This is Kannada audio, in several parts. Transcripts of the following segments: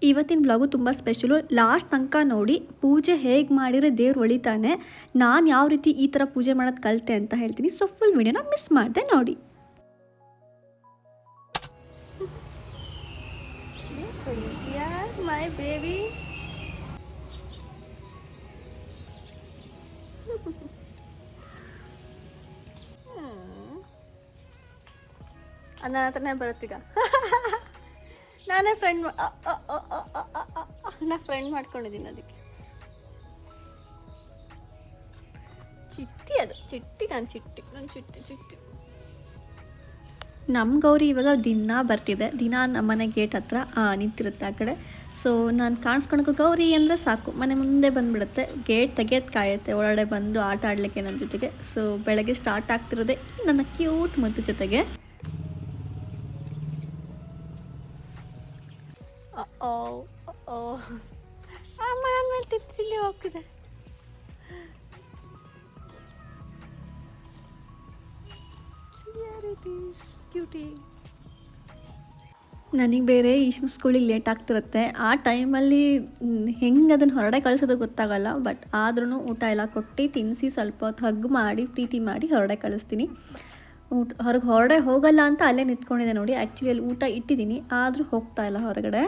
ಇವತ್ತಿನ ವ್ಲಾಗು ತುಂಬ ಸ್ಪೆಷಲು. ಲಾಸ್ಟ್ ತನಕ ನೋಡಿ ಪೂಜೆ ಹೇಗೆ ಮಾಡಿದರೆ ದೇವ್ರು ಒಳಿತಾನೆ, ನಾನು ಯಾವ ರೀತಿ ಈ ಥರ ಪೂಜೆ ಮಾಡೋದು ಕಲಿತೆ ಅಂತ ಹೇಳ್ತೀನಿ. ಸೊ ಫುಲ್ ವಿಡಿಯೋನ ಮಿಸ್ ಮಾಡಿದೆ ನೋಡಿ. ಮೈ ಬೇಬಿ ನನ್ನ ಹತ್ರನೇ ಬರುತ್ತೀಗ. ನಾನೇ ಫ್ರೆಂಡ್ ಮಾಡ್ಕೊಂಡಿದ್ದೀನಿ ಅದಕ್ಕೆ. ಚಿಟ್ಟಿ ಅದು ಚಿಟ್ಟಿ ನನ್ನ ಚಿಟ್ಟಿ. ನಮ್ಮ ಗೌರಿ ಇವಾಗ ದಿನ ಬರ್ತಿದೆ, ದಿನ ನಮ್ಮನೆ ಗೇಟ್ ಹತ್ರ ನಿಂತಿರುತ್ತೆ ಆ ಕಡೆ. ಸೊ ನಾನು ಕಾಣಿಸ್ಕೊಳಕ್ಕೆ ಗೌರಿ ಅಂದರೆ ಸಾಕು, ಮನೆ ಮುಂದೆ ಬಂದುಬಿಡುತ್ತೆ, ಗೇಟ್ ತೆಗೆಯೋದು ಕಾಯುತ್ತೆ, ಒಳಗಡೆ ಬಂದು ಆಟ ಆಡಲಿಕ್ಕೆ ನನ್ನ ಜೊತೆಗೆ. ಸೊ ಬೆಳಗ್ಗೆ ಸ್ಟಾರ್ಟ್ ಆಗ್ತಿರೋದೆ ನನ್ನ ಕ್ಯೂಟ್ ಮುದ್ದು ಜೊತೆಗೆ. ಅಮ್ಮ ನನ್ನ ಮೇಲೆ ತಿಲ್ಲಿ ಹೋಗ್ತಿದೆ. ನನಗೆ ಬೇರೆ ಈಶನ್ ಸ್ಕೂಲಿಗೆ ಲೇಟ್ ಆಗ್ತಿರುತ್ತೆ. ಆ ಟೈಮಲ್ಲಿ ಹೆಂಗೆ ಅದನ್ನು ಹೊರಡೆ ಕಳಿಸೋದು ಗೊತ್ತಾಗಲ್ಲ. ಬಟ್ ಆದ್ರೂ ಊಟ ಎಲ್ಲ ಕೊಟ್ಟು ತಿನ್ನಿಸಿ ಸ್ವಲ್ಪ ಹೊತ್ತು ಹಗ್ ಮಾಡಿ ಪ್ರೀತಿ ಮಾಡಿ ಹೊರಡೆ ಕಳಿಸ್ತೀನಿ. ಹೊರಗಡೆ ಹೋಗಲ್ಲ ಅಂತ ಅಲ್ಲೇ ನಿಂತ್ಕೊಂಡಿದ್ದೆ ನೋಡಿ. ಆ್ಯಕ್ಚುಲಿ ಅಲ್ಲಿ ಊಟ ಇಟ್ಟಿದ್ದೀನಿ, ಆದರೂ ಹೋಗ್ತಾ ಇಲ್ಲ ಹೊರಗಡೆ.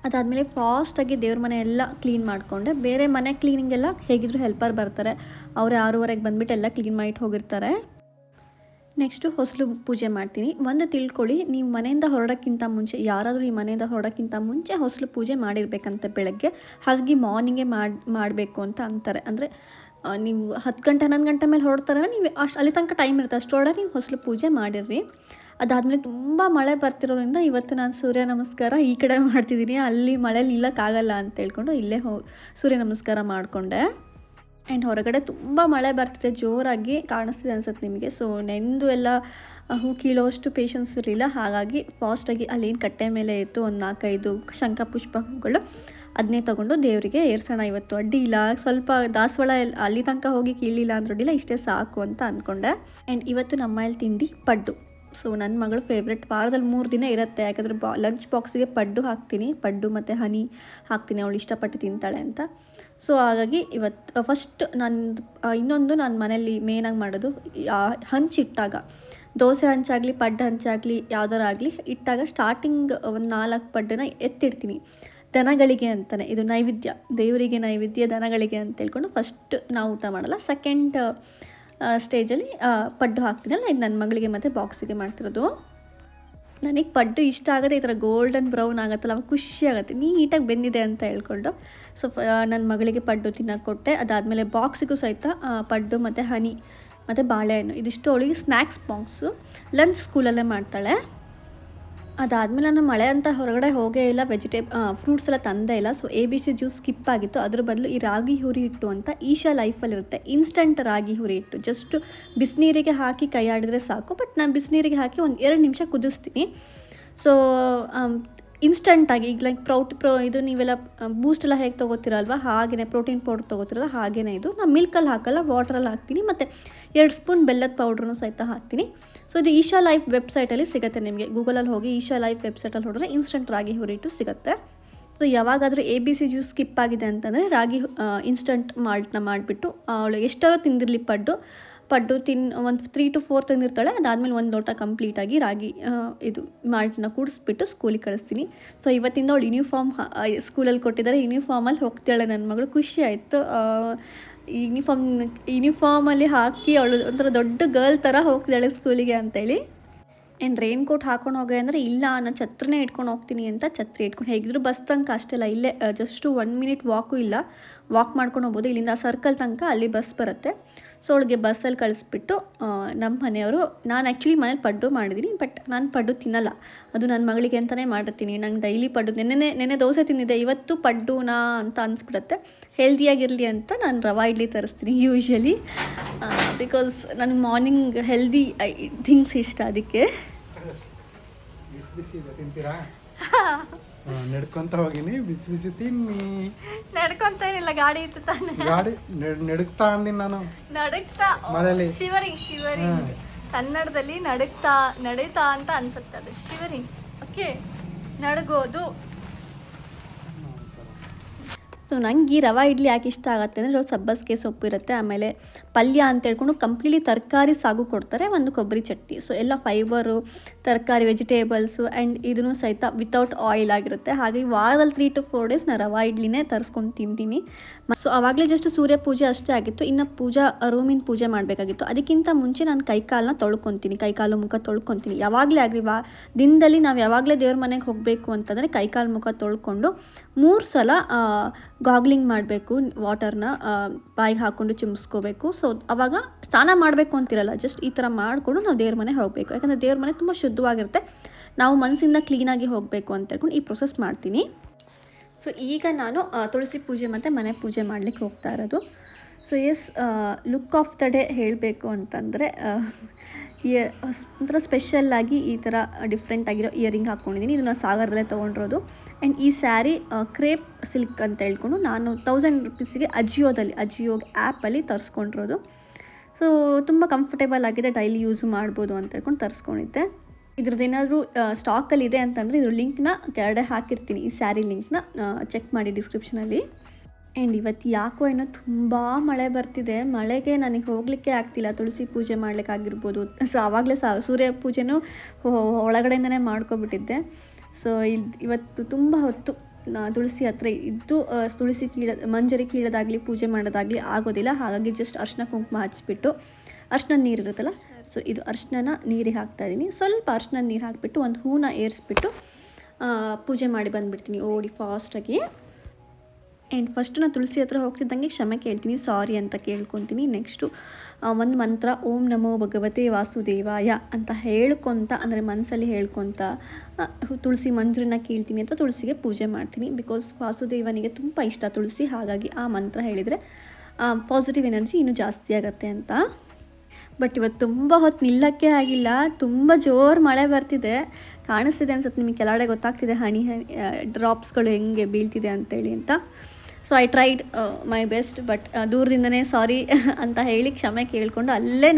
ಅದಾದಮೇಲೆ ಫಾಸ್ಟಾಗಿ ದೇವ್ರ ಮನೆ ಎಲ್ಲ ಕ್ಲೀನ್ ಮಾಡಿಕೊಂಡೆ. ಬೇರೆ ಮನೆ ಕ್ಲೀನಿಂಗೆಲ್ಲ ಹೇಗಿದ್ರು ಹೆಲ್ಪರ್ ಬರ್ತಾರೆ, ಅವರೇ 6:30ಗೆ ಬಂದುಬಿಟ್ಟು ಎಲ್ಲ ಕ್ಲೀನ್ ಮಾಡಿಟ್ಟು ಹೋಗಿರ್ತಾರೆ. ನೆಕ್ಸ್ಟು ಹೊಸಲು ಪೂಜೆ ಮಾಡ್ತೀನಿ. ಒಂದು ತಿಳ್ಕೊಳ್ಳಿ, ನೀವು ಮನೆಯಿಂದ ಹೊರಡೋಕ್ಕಿಂತ ಮುಂಚೆ, ಯಾರಾದರೂ ಈ ಮನೆಯಿಂದ ಹೊರಡೋಕ್ಕಿಂತ ಮುಂಚೆ ಹೊಸಲು ಪೂಜೆ ಮಾಡಿರ್ಬೇಕಂತೆ ಬೆಳಗ್ಗೆ. ಹಾಗಾಗಿ ಮಾರ್ನಿಂಗೇ ಮಾಡಬೇಕು ಅಂತ ಅಂತಾರೆ. ಅಂದರೆ ನೀವು 10 ಗಂಟೆ 11 ಗಂಟೆ ಮೇಲೆ ಹೊರಡ್ತಾರೆ, ನೀವು ಅಲ್ಲಿ ತನಕ ಟೈಮ್ ಇರುತ್ತೆ, ಅಷ್ಟರೊಳಗೆ ನೀವು ಹೊಸಲು ಪೂಜೆ ಮಾಡಿರ್ರಿ. ಅದಾದಮೇಲೆ ತುಂಬ ಮಳೆ ಬರ್ತಿರೋದ್ರಿಂದ ಇವತ್ತು ನಾನು ಸೂರ್ಯ ನಮಸ್ಕಾರ ಈ ಕಡೆ ಮಾಡ್ತಿದ್ದೀನಿ. ಅಲ್ಲಿ ಮಳೇಲಿ ನಿಲ್ಲಕ್ಕಾಗಲ್ಲ ಅಂತ ಹೇಳ್ಕೊಂಡು ಇಲ್ಲೇ ಸೂರ್ಯ ನಮಸ್ಕಾರ ಮಾಡಿಕೊಂಡೆ. ಆ್ಯಂಡ್ ಹೊರಗಡೆ ತುಂಬ ಮಳೆ ಬರ್ತಿದೆ, ಜೋರಾಗಿ ಕಾಣಿಸ್ತಿದೆ ಅನ್ಸುತ್ತೆ ನಿಮಗೆ. ಸೊ ನೆಂದು ಎಲ್ಲ ಹೂ ಕೀಳೋಷ್ಟು ಪೇಷನ್ಸ್ ಇರಲಿಲ್ಲ. ಹಾಗಾಗಿ ಫಾಸ್ಟಾಗಿ ಅಲ್ಲೇನು ಕಟ್ಟೆ ಮೇಲೆ ಇತ್ತು ಒಂದು 4-5 ಶಂಖ ಪುಷ್ಪ ಹೂಗಳು, ಅದನ್ನೇ ತೊಗೊಂಡು ದೇವರಿಗೆ ಏರ್ಸೋಣ. ಇವತ್ತು ಅಡ್ಡಿ ಇಲ್ಲ, ಸ್ವಲ್ಪ ದಾಸವಾಳ ಅಲ್ಲಿ ತನಕ ಹೋಗಿ ಕೀಳಿಲ್ಲ ಅಂದ್ರೂ ಅಡ್ಡಿಲ್ಲ, ಇಷ್ಟೇ ಸಾಕು ಅಂತ ಅಂದ್ಕೊಂಡೆ. ಆ್ಯಂಡ್ ಇವತ್ತು ನಮ್ಮ ಮನೇಲಿ ತಿಂಡಿ ಪಡ್ಡು. ಸೊ ನನ್ನ ಮಗಳು ಫೇವ್ರೆಟ್, ವಾರದಲ್ಲಿ 3 ದಿನ ಇರುತ್ತೆ. ಯಾಕಂದರೆ ಲಂಚ್ ಬಾಕ್ಸಿಗೆ ಪಡ್ಡು ಹಾಕ್ತೀನಿ, ಪಡ್ಡು ಮತ್ತು ಹನಿ ಹಾಕ್ತೀನಿ, ಅವಳು ಇಷ್ಟಪಟ್ಟು ತಿಂತಾಳೆ ಅಂತ. ಸೊ ಹಾಗಾಗಿ ಇವತ್ತು ಫಸ್ಟ್ ಇನ್ನೊಂದು ನಾನು ಮನೇಲಿ ಮೇನಾಗಿ ಮಾಡೋದು, ಹಂಚಿಟ್ಟಾಗ ದೋಸೆ ಹಂಚಾಗಲಿ ಪಡ್ಡು ಹಂಚಾಗಲಿ ಯಾವುದಾರು ಆಗಲಿ ಇಟ್ಟಾಗ ಸ್ಟಾರ್ಟಿಂಗ್ ಒಂದು 4 ಪಡ್ಡನ್ನ ಎತ್ತಿಡ್ತೀನಿ. ದನಗಳಿಗೆ ಅಂತಲೇ, ಇದು ನೈವೇದ್ಯ, ದೇವರಿಗೆ ನೈವೇದ್ಯ ದನಗಳಿಗೆ ಅಂತ ಹೇಳ್ಕೊಂಡು ಫಸ್ಟ್ ನಾವು ಊಟ ಮಾಡಲ್ಲ. ಸೆಕೆಂಡ್ ಸ್ಟೇಜಲ್ಲಿ ಪಡ್ಡು ಹಾಕ್ತೀನಲ್ಲ, ಇದು ನನ್ನ ಮಗಳಿಗೆ ಮತ್ತು ಬಾಕ್ಸಿಗೆ ಮಾಡ್ತಿರೋದು. ನನಗೆ ಪಡ್ಡು ಇಷ್ಟ ಆಗುತ್ತೆ, ಈ ಥರ ಗೋಲ್ಡನ್ ಬ್ರೌನ್ ಆಗುತ್ತಲ್ಲ, ಅವಾಗ ಖುಷಿ ಆಗುತ್ತೆ, ನೀಟಾಗಿ ಬೆಂದಿದೆ ಅಂತ ಹೇಳ್ಕೊಂಡು. ಸೊ ನನ್ನ ಮಗಳಿಗೆ ಪಡ್ಡು ತಿನ್ನೋಕೆ ಕೊಟ್ಟೆ. ಅದಾದಮೇಲೆ ಬಾಕ್ಸಿಗೂ ಸಹಿತ ಪಡ್ಡು ಮತ್ತು ಹನಿ ಮತ್ತು ಬಾಳೆಹಣ್ಣು, ಇದಿಷ್ಟು ಅವಳಿಗೆ ಸ್ನ್ಯಾಕ್ಸ್ ಬಾಕ್ಸು, ಲಂಚ್ ಸ್ಕೂಲಲ್ಲೇ ಮಾಡ್ತಾಳೆ. ಅದಾದಮೇಲೆ ನಾನು ಮಳೆ ಅಂತ ಹೊರಗಡೆ ಹೋಗೇ ಇಲ್ಲ, ಫ್ರೂಟ್ಸ್ ಎಲ್ಲ ತಂದೇ ಇಲ್ಲ. ಸೊ ABC ಜ್ಯೂಸ್ ಸ್ಕಿಪ್ ಆಗಿತ್ತು, ಅದ್ರ ಬದಲು ಈ ರಾಗಿ ಹುರಿ ಹಿಟ್ಟು ಅಂತ ಈಶಾ ಲೈಫಲ್ಲಿರುತ್ತೆ, ಇನ್ಸ್ಟಂಟ್ ರಾಗಿ ಹುರಿ ಹಿಟ್ಟು. ಜಸ್ಟ್ ಬಿಸಿನೀರಿಗೆ ಹಾಕಿ ಕೈ ಆಡಿದ್ರೆ ಸಾಕು. ಬಟ್ ನಾನು ಬಿಸಿನೀರಿಗೆ ಹಾಕಿ ಒಂದು 2 ನಿಮಿಷ ಕುದಿಸ್ತೀನಿ. ಸೊ ಇನ್ಸ್ಟಂಟಾಗಿ ಈಗ ಲೈಕ್ ಇದು ನೀವೆಲ್ಲ ಬೂಸ್ಟ್ ಎಲ್ಲ ಹೇಗೆ ತೊಗೋತೀರಲ್ವ, ಹಾಗೆಯೇ ಪ್ರೋಟೀನ್ ಪೌಡ್ರ್ ತೊಗೋತಿರಲ್ಲ ಹಾಗೆಯೇ ಇದು. ನಾನು ಮಿಲ್ಕಲ್ಲಿ ಹಾಕಲ್ಲ, ವಾಟ್ರಲ್ಲಿ ಹಾಕ್ತೀನಿ, ಮತ್ತು 2 ಸ್ಪೂನ್ ಬೆಲ್ಲದ ಪೌಡ್ರನ್ನು ಸಹಿತ ಹಾಕ್ತೀನಿ. ಸೊ ಇದು ಈಶಾ ಲೈಫ್ ವೆಬ್ಸೈಟಲ್ಲಿ ಸಿಗುತ್ತೆ ನಿಮಗೆ, ಗೂಗಲಲ್ಲಿ ಹೋಗಿ ಈಶಾ ಲೈಫ್ ವೆಬ್ಸೈಟಲ್ಲಿ ಹೊಡೆದ್ರೆ ಇನ್ಸ್ಟಂಟ್ ರಾಗಿ ಹುರಿಟ್ಟು ಸಿಗುತ್ತೆ. ಸೊ ಯಾವಾಗಾದರೂ ABC ಜ್ಯೂಸ್ ಸ್ಕಿಪ್ ಆಗಿದೆ ಅಂತಂದರೆ ರಾಗಿ ಇನ್ಸ್ಟಂಟ್ ಮಾಲ್ಟ್ನ ಮಾಡಿಬಿಟ್ಟು, ಅವಳು ಎಷ್ಟಾರು ತಿಂದಿರಲಿ ಪಡ್ಡು ಒಂದು 3 to 4 ತಿಂದಿರ್ತಾಳೆ. ಅದಾದಮೇಲೆ 1 ಲೋಟ ಕಂಪ್ಲೀಟಾಗಿ ರಾಗಿ ಇದು ಮಾಲ್ಟನ್ನ ಕೂಡಿಸ್ಬಿಟ್ಟು ಸ್ಕೂಲಿಗೆ ಕಳಿಸ್ತೀನಿ. ಸೊ ಇವತ್ತಿಂದ ಅವಳು ಸ್ಕೂಲಲ್ಲಿ ಕೊಟ್ಟಿದ್ದಾರೆ, ಯೂನಿಫಾರ್ಮಲ್ಲಿ ಹೋಗ್ತಾಳೆ ನನ್ನ ಮಗಳು. ಖುಷಿ ಆಯಿತು. ಯೂನಿಫಾರ್ಮಲ್ಲಿ ಹಾಕಿ ಅವಳು ಒಂಥರ ದೊಡ್ಡ ಗರ್ಲ್ ಥರ ಹೋಗ್ತಾಳೆ ಸ್ಕೂಲಿಗೆ ಅಂತೇಳಿ. ಆ್ಯಂಡ್ ರೈನ್ ಕೋಟ್ ಹಾಕೊಂಡು ಹೋಗಿ ಅಂದರೆ ಇಲ್ಲ, ನಾನು ಛತ್ರನೇ ಇಟ್ಕೊಂಡು ಹೋಗ್ತೀನಿ ಅಂತ ಛತ್ರಿ ಇಟ್ಕೊಂಡು, ಹೇಗಿದ್ರು ಬಸ್ ತನಕ ಅಷ್ಟೆಲ್ಲ ಇಲ್ಲೇ ಜಸ್ಟು 1 ಮಿನಿಟ್ ವಾಕು ಇಲ್ಲ, ವಾಕ್ ಮಾಡ್ಕೊಂಡು ಹೋಗ್ಬೋದು. ಇಲ್ಲಿಂದ ಸರ್ಕಲ್ ತನಕ ಅಲ್ಲಿ ಬಸ್ ಬರುತ್ತೆ. ಸೊ ಅವಳಿಗೆ ಬಸ್ಸಲ್ಲಿ ಕಳಿಸ್ಬಿಟ್ಟು ನಮ್ಮ ಮನೆಯವರು, ನಾನು ಆ್ಯಕ್ಚುಲಿ ಮನೇಲಿ ಪಡ್ಡು ಮಾಡಿದ್ದೀನಿ, ಬಟ್ ನಾನು ಪಡ್ಡು ತಿನ್ನಲ್ಲ, ಅದು ನನ್ನ ಮಗಳಿಗೆ ಅಂತಲೇ ಮಾಡಿರ್ತೀನಿ. ನಂಗೆ ಡೈಲಿ ಪಡ್ಡು, ನೆನ್ನೆ ದೋಸೆ ತಿಂದಿದ್ದೆ, ಇವತ್ತು ಪಡ್ಡುನಾ ಅಂತ ಅನಿಸ್ಬಿಡುತ್ತೆ. ಹೆಲ್ದಿಯಾಗಿರಲಿ ಅಂತ ನಾನು ರವಾ ಇಡ್ಲಿ ತರಿಸ್ತೀನಿ ಯೂಶ್ವಲಿ, ಬಿಕಾಸ್ ನನಗೆ ಮಾರ್ನಿಂಗ್ ಹೆಲ್ದಿ ಥಿಂಗ್ಸ್ ಇಷ್ಟ, ಅದಕ್ಕೆ. ನಡ್ಕೊಂತ ಹೋಗಿನಿ, ಬಿಸಿ ಬಿಸಿ ತಿನ್ನಿ. ನಡ್ಕೊಂತ ಏನಿಲ್ಲ, ಗಾಡಿ ಇತ್ತು ತಾನೆ, ಗಾಡಿ ನಡುಕ್ತಾ ಅಂದಿನಿ ನಾನು. ನಡುಕ್ತಾ ಶಿವರಿಂಗ್ ಕನ್ನಡದಲ್ಲಿ ನಡೀತಾ ಅಂತ ಅನ್ಸುತ್ತೆ, ಅದು ಶಿವರಿಂಗ್. ಓಕೆ, ನಡಗೋದು. ಸೊ ನಂಗೆ ಈ ರವೆ ಇಡ್ಲಿ ಯಾಕೆ ಇಷ್ಟ ಆಗುತ್ತೆ ಅಂದರೆ ಸಬ್ಬಸಿಗೆ ಸೊಪ್ಪು ಇರುತ್ತೆ, ಆಮೇಲೆ ಪಲ್ಯ ಅಂತ ಹೇಳ್ಕೊಂಡು ಕಂಪ್ಲೀಟ್ಲಿ ತರಕಾರಿ ಸಾಗು ಕೊಡ್ತಾರೆ, ಒಂದು ಕೊಬ್ಬರಿ ಚಟ್ನಿ. ಸೊ ಎಲ್ಲ ಫೈಬರು, ತರಕಾರಿ, ವೆಜಿಟೇಬಲ್ಸು ಆ್ಯಂಡ್ ಇದನ್ನು ಸಹಿತ ವಿತೌಟ್ ಆಯಿಲ್ ಆಗಿರುತ್ತೆ. ಹಾಗಾಗಿ ವಾರದಲ್ಲಿ 3 to 4 ಡೇಸ್ ನಾನು ರವೆ ಇಡ್ಲಿನೇ ತರಿಸ್ಕೊಂಡು ತಿಂತೀನಿ. ಸೊ ಆವಾಗಲೇ ಜಸ್ಟ್ ಸೂರ್ಯ ಪೂಜೆ ಅಷ್ಟೇ ಆಗಿತ್ತು, ಇನ್ನು ರೂಮಿನ ಪೂಜೆ ಮಾಡಬೇಕಾಗಿತ್ತು. ಅದಕ್ಕಿಂತ ಮುಂಚೆ ನಾನು ಕೈಕಾಲನ್ನ ತೊಳ್ಕೊತೀನಿ, ಕೈಕಾಲು ಮುಖ ತೊಳ್ಕೊತೀನಿ. ಯಾವಾಗಲೇ ಆಗಲಿ ದಿನದಲ್ಲಿ ನಾವು ಯಾವಾಗಲೇ ದೇವ್ರ ಮನೆಗೆ ಹೋಗಬೇಕು ಅಂತಂದರೆ ಕೈಕಾಲು ಮುಖ ತೊಳ್ಕೊಂಡು 3 ಸಲ ಗಾಗ್ಲಿಂಗ್ ಮಾಡಬೇಕು, ವಾಟರ್ನ ಬಾಯಿಗೆ ಹಾಕ್ಕೊಂಡು ಚಿಮ್ಸ್ಕೋಬೇಕು. ಸೊ ಆವಾಗ ಸ್ನಾನ ಮಾಡಬೇಕು ಅಂತಿರಲ್ಲ, ಜಸ್ಟ್ ಈ ಥರ ಮಾಡಿಕೊಂಡು ನಾವು ದೇವ್ರ ಮನೆಗೆ ಹೋಗಬೇಕು. ಯಾಕಂದರೆ ದೇವ್ರ ಮನೆ ತುಂಬ ಶುದ್ಧವಾಗಿರುತ್ತೆ, ನಾವು ಮನಸ್ಸಿಂದ ಕ್ಲೀನಾಗಿ ಹೋಗಬೇಕು ಅಂತ ಹೇಳ್ಕೊಂಡು ಈ ಪ್ರೊಸೆಸ್ ಮಾಡ್ತೀನಿ. ಸೊ ಈಗ ನಾನು ತುಳಸಿ ಪೂಜೆ ಮತ್ತು ಮನೆ ಪೂಜೆ ಮಾಡಲಿಕ್ಕೆ ಹೋಗ್ತಾ ಇರೋದು. So look of the day ಹೇಳಬೇಕು ಅಂತಂದರೆ ಒಂಥರ ಸ್ಪೆಷಲ್ಲಾಗಿ ಈ ಥರ ಡಿಫ್ರೆಂಟ್ ಆಗಿರೋ ಇಯರಿಂಗ್ ಹಾಕ್ಕೊಂಡಿದ್ದೀನಿ. ಇದನ್ನು ಸಾಗರದಲ್ಲೇ ತೊಗೊಂಡಿರೋದು. ಆ್ಯಂಡ್ ಈ ಸ್ಯಾರಿ ಕ್ರೇಪ್ ಸಿಲ್ಕ್ ಅಂತ ಹೇಳ್ಕೊಂಡು ನಾನು 1000 ರೂಪೀಸಿಗೆ ಅಜಿಯೋ ಆ್ಯಪಲ್ಲಿ ತರಿಸ್ಕೊಂಡಿರೋದು. ಸೊ ತುಂಬ ಕಂಫರ್ಟೇಬಲ್ ಆಗಿದೆ, ಡೈಲಿ ಯೂಸ್ ಮಾಡ್ಬೋದು ಅಂತ ಹೇಳ್ಕೊಂಡು ತರಿಸ್ಕೊಂಡಿದ್ದೆ. ಇದ್ರದ್ದು ಏನಾದರೂ ಸ್ಟಾಕಲ್ಲಿದೆ ಅಂತಂದರೆ ಇದ್ರ ಲಿಂಕ್ನ ಕೆಳಗಡೆ ಹಾಕಿರ್ತೀನಿ, ಈ ಸ್ಯಾರಿ ಲಿಂಕ್ನ ಚೆಕ್ ಮಾಡಿ ಡಿಸ್ಕ್ರಿಪ್ಷನಲ್ಲಿ. ಆ್ಯಂಡ್ ಇವತ್ತು ಯಾಕೋ ಏನೋ ತುಂಬ ಮಳೆ ಬರ್ತಿದೆ, ಮಳೆಗೆ ನನಗೆ ಹೋಗಲಿಕ್ಕೆ ಆಗ್ತಿಲ್ಲ, ತುಳಸಿ ಪೂಜೆ ಮಾಡಲಿಕ್ಕಾಗಿರ್ಬೋದು. ಸೊ ಆವಾಗಲೇ ಸೂರ್ಯ ಪೂಜೆನೂ ಒಳಗಡೆಯಿಂದನೇ ಮಾಡ್ಕೊಬಿಟ್ಟಿದ್ದೆ. ಸೊ ಇವತ್ತು ತುಂಬ ಹೊತ್ತು ತುಳಸಿ ಹತ್ರ ಇದ್ದು ತುಳಸಿ ಮಂಜರಿ ಕೀಳೋದಾಗಲಿ ಪೂಜೆ ಮಾಡೋದಾಗಲಿ ಆಗೋದಿಲ್ಲ. ಹಾಗಾಗಿ ಜಸ್ಟ್ ಅರಿಶಿನ ಕುಂಕುಮ ಹಚ್ಬಿಟ್ಟು, ಅರ್ಶಿನದ ನೀರು ಇರುತ್ತಲ್ಲ, ಸೊ ಇದು ಅರಿಶಿನ ನೀರಿಗೆ ಹಾಕ್ತಾಯಿದ್ದೀನಿ. ಸ್ವಲ್ಪ ಅರಿಶಿನದ ನೀರು ಹಾಕಿಬಿಟ್ಟು ಒಂದು ಹೂನ ಏರಿಸ್ಬಿಟ್ಟು ಪೂಜೆ ಮಾಡಿ ಬಂದುಬಿಡ್ತೀನಿ ಓಡಿ ಫಾಸ್ಟಾಗಿ. ಆ್ಯಂಡ್ ಫಸ್ಟು ನಾನು ತುಳಸಿ ಹತ್ರ ಹೋಗ್ತಿದ್ದಂಗೆ ಕ್ಷಮೆ ಕೇಳ್ತೀನಿ, ಸಾರಿ ಅಂತ ಕೇಳ್ಕೊತೀನಿ. ನೆಕ್ಸ್ಟು ಒಂದು ಮಂತ್ರ ಓಂ ನಮೋ ಭಗವತೆ ವಾಸುದೇವಾಯ ಅಂತ ಹೇಳ್ಕೊತ, ಅಂದರೆ ಮನಸ್ಸಲ್ಲಿ ಹೇಳ್ಕೊತ ತುಳಸಿ ಮಂಜರನ್ನ ಕೀಳ್ತೀನಿ ಅಥವಾ ತುಳಸಿಗೆ ಪೂಜೆ ಮಾಡ್ತೀನಿ. ಬಿಕಾಸ್ ವಾಸುದೇವನಿಗೆ ತುಂಬ ಇಷ್ಟ ತುಳಸಿ, ಹಾಗಾಗಿ ಆ ಮಂತ್ರ ಹೇಳಿದರೆ ಪಾಸಿಟಿವ್ ಎನರ್ಜಿ ಇನ್ನೂ ಜಾಸ್ತಿ ಆಗುತ್ತೆ ಅಂತ. ಬಟ್ ಇವತ್ತು ತುಂಬ ಹೊತ್ತು ನಿಲ್ಲಕ್ಕೆ ಆಗಿಲ್ಲ, ತುಂಬ ಜೋರು ಮಳೆ ಬರ್ತಿದೆ, ಕಾಣಿಸ್ತಿದೆ ಅನ್ಸುತ್ತೆ ನಿಮಗೆ ಕೆಳಗಡೆ ಗೊತ್ತಾಗ್ತಿದೆ ಹನಿ ಡ್ರಾಪ್ಸ್ಗಳು ಹೆಂಗೆ ಬೀಳ್ತಿದೆ ಅಂತೇಳಿ ಅಂತ. So I tried my best, but ದೂರದಿಂದನೇ ಸಾರಿ ಅಂತ ಹೇಳಿ ಕ್ಷಮೆ ಕೇಳಿಕೊಂಡು ಅಲ್ಲೇ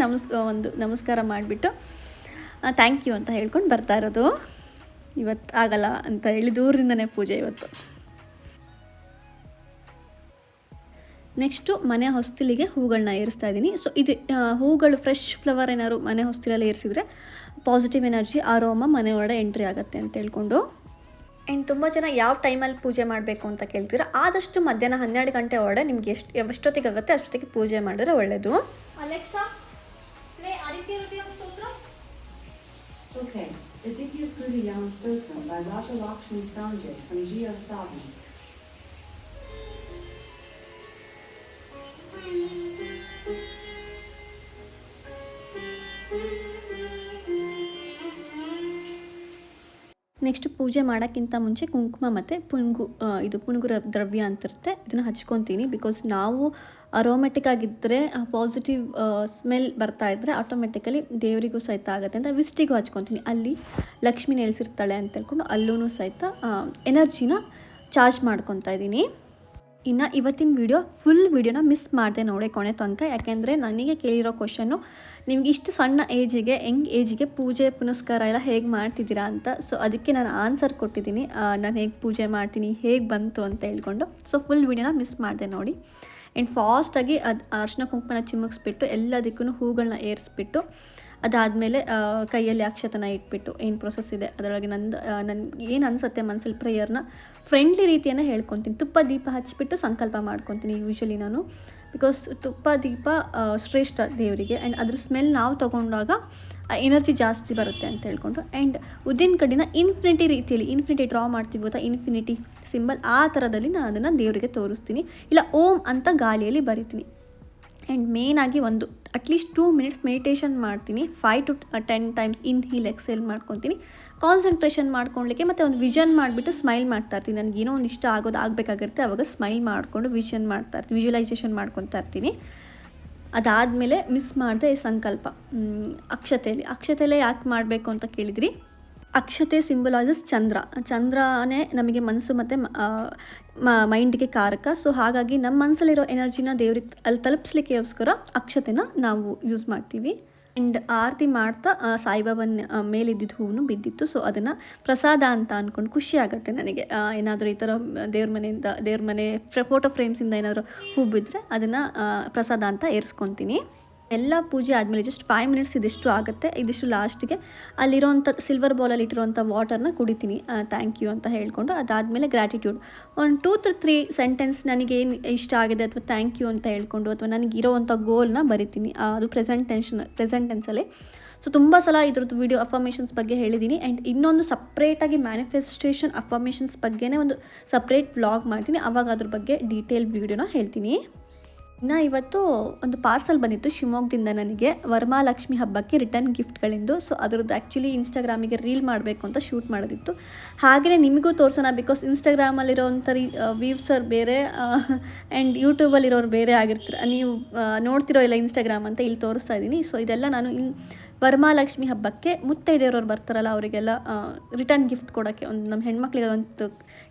ಒಂದು ನಮಸ್ಕಾರ ಮಾಡಿಬಿಟ್ಟು ಥ್ಯಾಂಕ್ ಯು ಅಂತ ಹೇಳ್ಕೊಂಡು ಬರ್ತಾ ಇರೋದು. ಇವತ್ತು ಆಗಲ್ಲ ಅಂತ ಹೇಳಿ ದೂರದಿಂದನೇ ಪೂಜೆ ಇವತ್ತು. ನೆಕ್ಸ್ಟು ಮನೆ ಹೊಸ್ತಿಲಿಗೆ ಹೂಗಳನ್ನ ಏರಿಸ್ತಾ ಇದ್ದೀನಿ. ಸೊ ಇದು ಹೂಗಳು ಫ್ರೆಶ್ ಫ್ಲವರ್ ಏನಾದ್ರು ಮನೆ ಹೊಸ್ತಿಲಲ್ಲಿ ಏರಿಸಿದ್ರೆ ಪಾಸಿಟಿವ್ ಎನರ್ಜಿ ಆರೋಮ ಮನೆ ಒಳಗಡೆ ಎಂಟ್ರಿ ಆಗುತ್ತೆ ಅಂತ ಹೇಳ್ಕೊಂಡು. ಆ್ಯಂಡ್ ತುಂಬ ಜನ ಯಾವ ಟೈಮಲ್ಲಿ ಪೂಜೆ ಮಾಡಬೇಕು ಅಂತ ಕೇಳ್ತೀರಾ, ಆದಷ್ಟು ಮಧ್ಯಾಹ್ನ 12 ಗಂಟೆ ಒಳಗಡೆ ನಿಮ್ಗೆ ಎಷ್ಟೊತ್ತಿಗೆ ಆಗುತ್ತೆ ಅಷ್ಟೊತ್ತಿಗೆ ಪೂಜೆ ಮಾಡಿದ್ರೆ ಒಳ್ಳೆಯದು. Alexa, play Aditya Hridayam Stotra. Okay, Aditya Hridayam Stotra by Raja Lakshmi Sanjay from Jio Savan. Next ಪೂಜೆ ಮಾಡೋಕ್ಕಿಂತ ಮುಂಚೆ ಕುಂಕುಮ ಮತ್ತು ಪುನುಗು ದ್ರವ್ಯ ಅಂತಿರುತ್ತೆ, ಇದನ್ನು ಹಚ್ಕೊತೀನಿ. ಬಿಕಾಸ್ ನಾವು ಅರೋಮೆಟಿಕ್ ಆಗಿದ್ದರೆ ಪಾಸಿಟಿವ್ ಸ್ಮೆಲ್ ಬರ್ತಾ ಇದ್ದರೆ ಆಟೋಮೆಟಿಕಲಿ ದೇವರಿಗೂ ಸಹಿತ ಆಗುತ್ತೆ ಅಂತ ವಿಸ್ಟಿಗೂ ಹಚ್ಕೊತೀನಿ. ಅಲ್ಲಿ ಲಕ್ಷ್ಮಿ ನೆಲೆಸಿರ್ತಾಳೆ ಅಂತ ಹೇಳ್ಕೊಂಡು ಅಲ್ಲೂ ಸಹಿತ ಎನರ್ಜಿನ ಚಾರ್ಜ್ ಮಾಡ್ಕೊತಾ ಇದ್ದೀನಿ. ಇನ್ನು ಇವತ್ತಿನ ಫುಲ್ ವೀಡಿಯೋನ ಮಿಸ್ ಮಾಡಿದೆ ನೋಡಿ ಕೊನೆ ತನಕ. ಯಾಕೆಂದರೆ ನನಗೆ ಕೇಳಿರೋ ಕ್ವಶನ್ನು, ನಿಮ್ಗೆ ಇಷ್ಟು ಸಣ್ಣ ಏಜಿಗೆ ಪೂಜೆ ಪುನಸ್ಕಾರ ಎಲ್ಲ ಹೇಗೆ ಮಾಡ್ತಿದ್ದೀರಾ ಅಂತ. ಸೊ ಅದಕ್ಕೆ ನಾನು ಆನ್ಸರ್ ಕೊಟ್ಟಿದ್ದೀನಿ, ನಾನು ಹೇಗೆ ಪೂಜೆ ಮಾಡ್ತೀನಿ, ಹೇಗೆ ಬಂತು ಅಂತ ಹೇಳ್ಕೊಂಡು. ಸೊ ಫುಲ್ ವೀಡಿಯೋನ ಮಿಸ್ ಮಾಡಿದೆ ನೋಡಿ. ಆ್ಯಂಡ್ ಫಾಸ್ಟಾಗಿ ಅರಿಶಿನ ಕುಂಕುಮನ ಚಿಮುಕ್ಸ್ಬಿಟ್ಟು ಎಲ್ಲದಕ್ಕೂ ಹೂಗಳನ್ನ ಏರಿಸ್ಬಿಟ್ಟು ಅದಾದಮೇಲೆ ಕೈಯಲ್ಲಿ ಅಕ್ಷತನ ಇಟ್ಬಿಟ್ಟು ಏನು ಪ್ರೊಸೆಸ್ ಇದೆ ಅದರೊಳಗೆ ನನಗೆ ಏನು ಅನಿಸುತ್ತೆ ಮನಸ್ಸಲ್ಲಿ ಪ್ರೇಯರ್ನ ಫ್ರೆಂಡ್ಲಿ ರೀತಿಯನ್ನು ಹೇಳ್ಕೊತೀನಿ. ತುಪ್ಪ ದೀಪ ಹಚ್ಬಿಟ್ಟು ಸಂಕಲ್ಪ ಮಾಡ್ಕೊತೀನಿ ಯೂಶ್ವಲಿ ನಾನು. ಬಿಕಾಸ್ ತುಪ್ಪ ದೀಪ ಶ್ರೇಷ್ಠ ದೇವರಿಗೆ. ಆ್ಯಂಡ್ ಅದ್ರ ಸ್ಮೆಲ್ ನಾವು ತೊಗೊಂಡಾಗ ಎನರ್ಜಿ ಜಾಸ್ತಿ ಬರುತ್ತೆ ಅಂತ ಹೇಳ್ಕೊಂಡು. ಆ್ಯಂಡ್ ಉದ್ದಿನ ಕಡ್ಡಿನ ಇನ್ಫಿನಿಟಿ ಡ್ರಾ ಮಾಡ್ತೀವಿ ಗೊತ್ತಾ, ಇನ್ಫಿನಿಟಿ ಸಿಂಬಲ್, ಆ ಥರದಲ್ಲಿ ನಾನು ಅದನ್ನು ದೇವರಿಗೆ ತೋರಿಸ್ತೀನಿ. ಇಲ್ಲ ಓಂ ಅಂತ ಗಾಳಿಯಲ್ಲಿ ಬರಿತೀನಿ. ಆ್ಯಂಡ್ ಮೇನಾಗಿ ಅಟ್ಲೀಸ್ಟ್ 2 minutes ಮೆಡಿಟೇಷನ್ ಮಾಡ್ತೀನಿ. 5 to 10 times ಇನ್ಹೀಲ್ ಎಕ್ಸೇಲ್ ಮಾಡ್ಕೊತೀನಿ. ಕಾನ್ಸಂಟ್ರೇಷನ್ ಮಾಡ್ಕೊಳ್ಲಿಕ್ಕೆ ಮತ್ತು ಒಂದು ವಿಷನ್ ಮಾಡಿಬಿಟ್ಟು ಸ್ಮೈಲ್ ಮಾಡ್ತಾಯಿರ್ತೀನಿ. ನನಗೇನೋ ಒಂದು ಇಷ್ಟ ಆಗಬೇಕಾಗಿರುತ್ತೆ, ಆವಾಗ ಸ್ಮೈಲ್ ಮಾಡಿಕೊಂಡು ವಿಜುವಲೈಸೇಷನ್ ಮಾಡ್ಕೊತಾ ಇರ್ತೀನಿ. ಅದಾದಮೇಲೆ ಮಿಸ್ ಮಾಡಿದೆ ಸಂಕಲ್ಪ ಅಕ್ಷತೆಯಲ್ಲೇ ಯಾಕೆ ಮಾಡಬೇಕು ಅಂತ ಕೇಳಿದ್ರಿ. ಅಕ್ಷತೆ ಸಿಂಬಲೈಸಸ್ ಚಂದ್ರನೇ ನಮಗೆ ಮನಸ್ಸು ಮತ್ತು ಮೈಂಡಿಗೆ ಕಾರಕ. ಸೊ ಹಾಗಾಗಿ ನಮ್ಮ ಮನಸ್ಸಲ್ಲಿರೋ ಎನರ್ಜಿನ ದೇವ್ರಿಗೆ ಅಲ್ಲಿ ತಲುಪಿಸ್ಲಿಕ್ಕೋಸ್ಕರ ಅಕ್ಷತೆನ ನಾವು ಯೂಸ್ ಮಾಡ್ತೀವಿ. ಆ್ಯಂಡ್ ಆರತಿ ಮಾಡ್ತಾ ಸಾಯಿಬಾಬನ ಮೇಲಿದ್ದಿದ್ದು ಹೂವು ಬಿದ್ದಿತ್ತು. ಸೊ ಅದನ್ನು ಪ್ರಸಾದ ಅಂತ ಅಂದ್ಕೊಂಡು ಖುಷಿ ಆಗುತ್ತೆ ನನಗೆ. ಏನಾದರೂ ಈ ಥರ ದೇವ್ರ ಮನೆ ಫೋಟೋ ಫ್ರೇಮ್ಸಿಂದ ಏನಾದರೂ ಹೂ ಬಿದ್ದರೆ ಅದನ್ನು ಪ್ರಸಾದ ಅಂತ ಏರಿಸ್ಕೊತೀನಿ. ಎಲ್ಲ ಪೂಜೆ ಆದಮೇಲೆ ಜಸ್ಟ್ 5 ಮಿನಿಟ್ಸ್ ಇದಿಷ್ಟು ಆಗುತ್ತೆ. ಇದಿಷ್ಟು ಲಾಸ್ಟಿಗೆ ಅಲ್ಲಿರೋಂಥ ಸಿಲ್ವರ್ ಬೌಲಲ್ಲಿ ಇಟ್ಟಿರೋಂಥ ವಾಟರ್ನ ಕುಡಿತೀನಿ ಥ್ಯಾಂಕ್ ಯು ಅಂತ ಹೇಳ್ಕೊಂಡು. ಅದಾದಮೇಲೆ ಗ್ರ್ಯಾಟಿಟ್ಯೂಡ್ ಒಂದು 2 to 3 ಸೆಂಟೆನ್ಸ್ ನನಗೇನು ಇಷ್ಟ ಆಗಿದೆ ಅಥವಾ ಥ್ಯಾಂಕ್ ಯು ಅಂತ ಹೇಳ್ಕೊಂಡು ಅಥವಾ ನನಗಿರೋವಂಥ ಗೋಲ್ನ ಬರಿತೀನಿ. ಅದು ಪ್ರೆಸೆಂಟ್ ಟೆನ್ಸಲ್ಲಿ. ಸೊ ತುಂಬ ಸಲ ಇದ್ರದ್ದು ವಿಡಿಯೋ ಅಫರ್ಮೇಷನ್ಸ್ ಬಗ್ಗೆ ಹೇಳಿದ್ದೀನಿ. ಆ್ಯಂಡ್ ಇನ್ನೊಂದು ಸಪ್ರೇಟಾಗಿ ಮ್ಯಾನಿಫೆಸ್ಟೇಷನ್ ಅಫರ್ಮೇಷನ್ಸ್ ಬಗ್ಗೆನೇ ಒಂದು ಸಪ್ರೇಟ್ ವ್ಲಾಗ್ ಮಾಡ್ತೀನಿ. ಆವಾಗ ಅದ್ರ ಬಗ್ಗೆ ಡೀಟೇಲ್ ವಿಡಿಯೋನ ಹೇಳ್ತೀನಿ. ಇನ್ನು ಇವತ್ತು ಒಂದು ಪಾರ್ಸಲ್ ಬಂದಿತ್ತು ಶಿವಮೊಗ್ಗದಿಂದ ನನಗೆ ವರಮಹಾಲಕ್ಷ್ಮಿ ಹಬ್ಬಕ್ಕೆ ರಿಟರ್ನ್ ಗಿಫ್ಟ್ಗಳಿಂದು. ಸೊ ಅದ್ರದ್ದು ಆ್ಯಕ್ಚುಲಿ ಇನ್ಸ್ಟಾಗ್ರಾಮಿಗೆ ರೀಲ್ ಮಾಡಬೇಕು ಅಂತ ಶೂಟ್ ಮಾಡೋದಿತ್ತು. ಹಾಗೆಯೇ ನಿಮಗೂ ತೋರಿಸೋಣ, ಬಿಕಾಸ್ ಇನ್ಸ್ಟಾಗ್ರಾಮಲ್ಲಿರೋವಂಥ ವ್ಯೂವ್ಸರ್ ಬೇರೆ ಆ್ಯಂಡ್ ಯೂಟ್ಯೂಬಲ್ಲಿರೋರು ಬೇರೆ ಆಗಿರ್ತಾರೆ. ನೀವು ನೋಡ್ತಿರೋ ಇಲ್ಲ ಇನ್ಸ್ಟಾಗ್ರಾಮ್ ಅಂತ ಇಲ್ಲಿ ತೋರಿಸ್ತಾ ಇದ್ದೀನಿ. ಸೊ ಇದೆಲ್ಲ ನಾನು ವರಮಹಾಲಕ್ಷ್ಮಿ ಹಬ್ಬಕ್ಕೆ ಮುತ್ತೈದೆಯರವ್ರು ಬರ್ತಾರಲ್ಲ ಅವರಿಗೆಲ್ಲ ರಿಟರ್ನ್ ಗಿಫ್ಟ್ ಕೊಡೋಕ್ಕೆ ಒಂದು ನಮ್ಮ ಹೆಣ್ಮಕ್ಳಿಗೆ ಒಂದು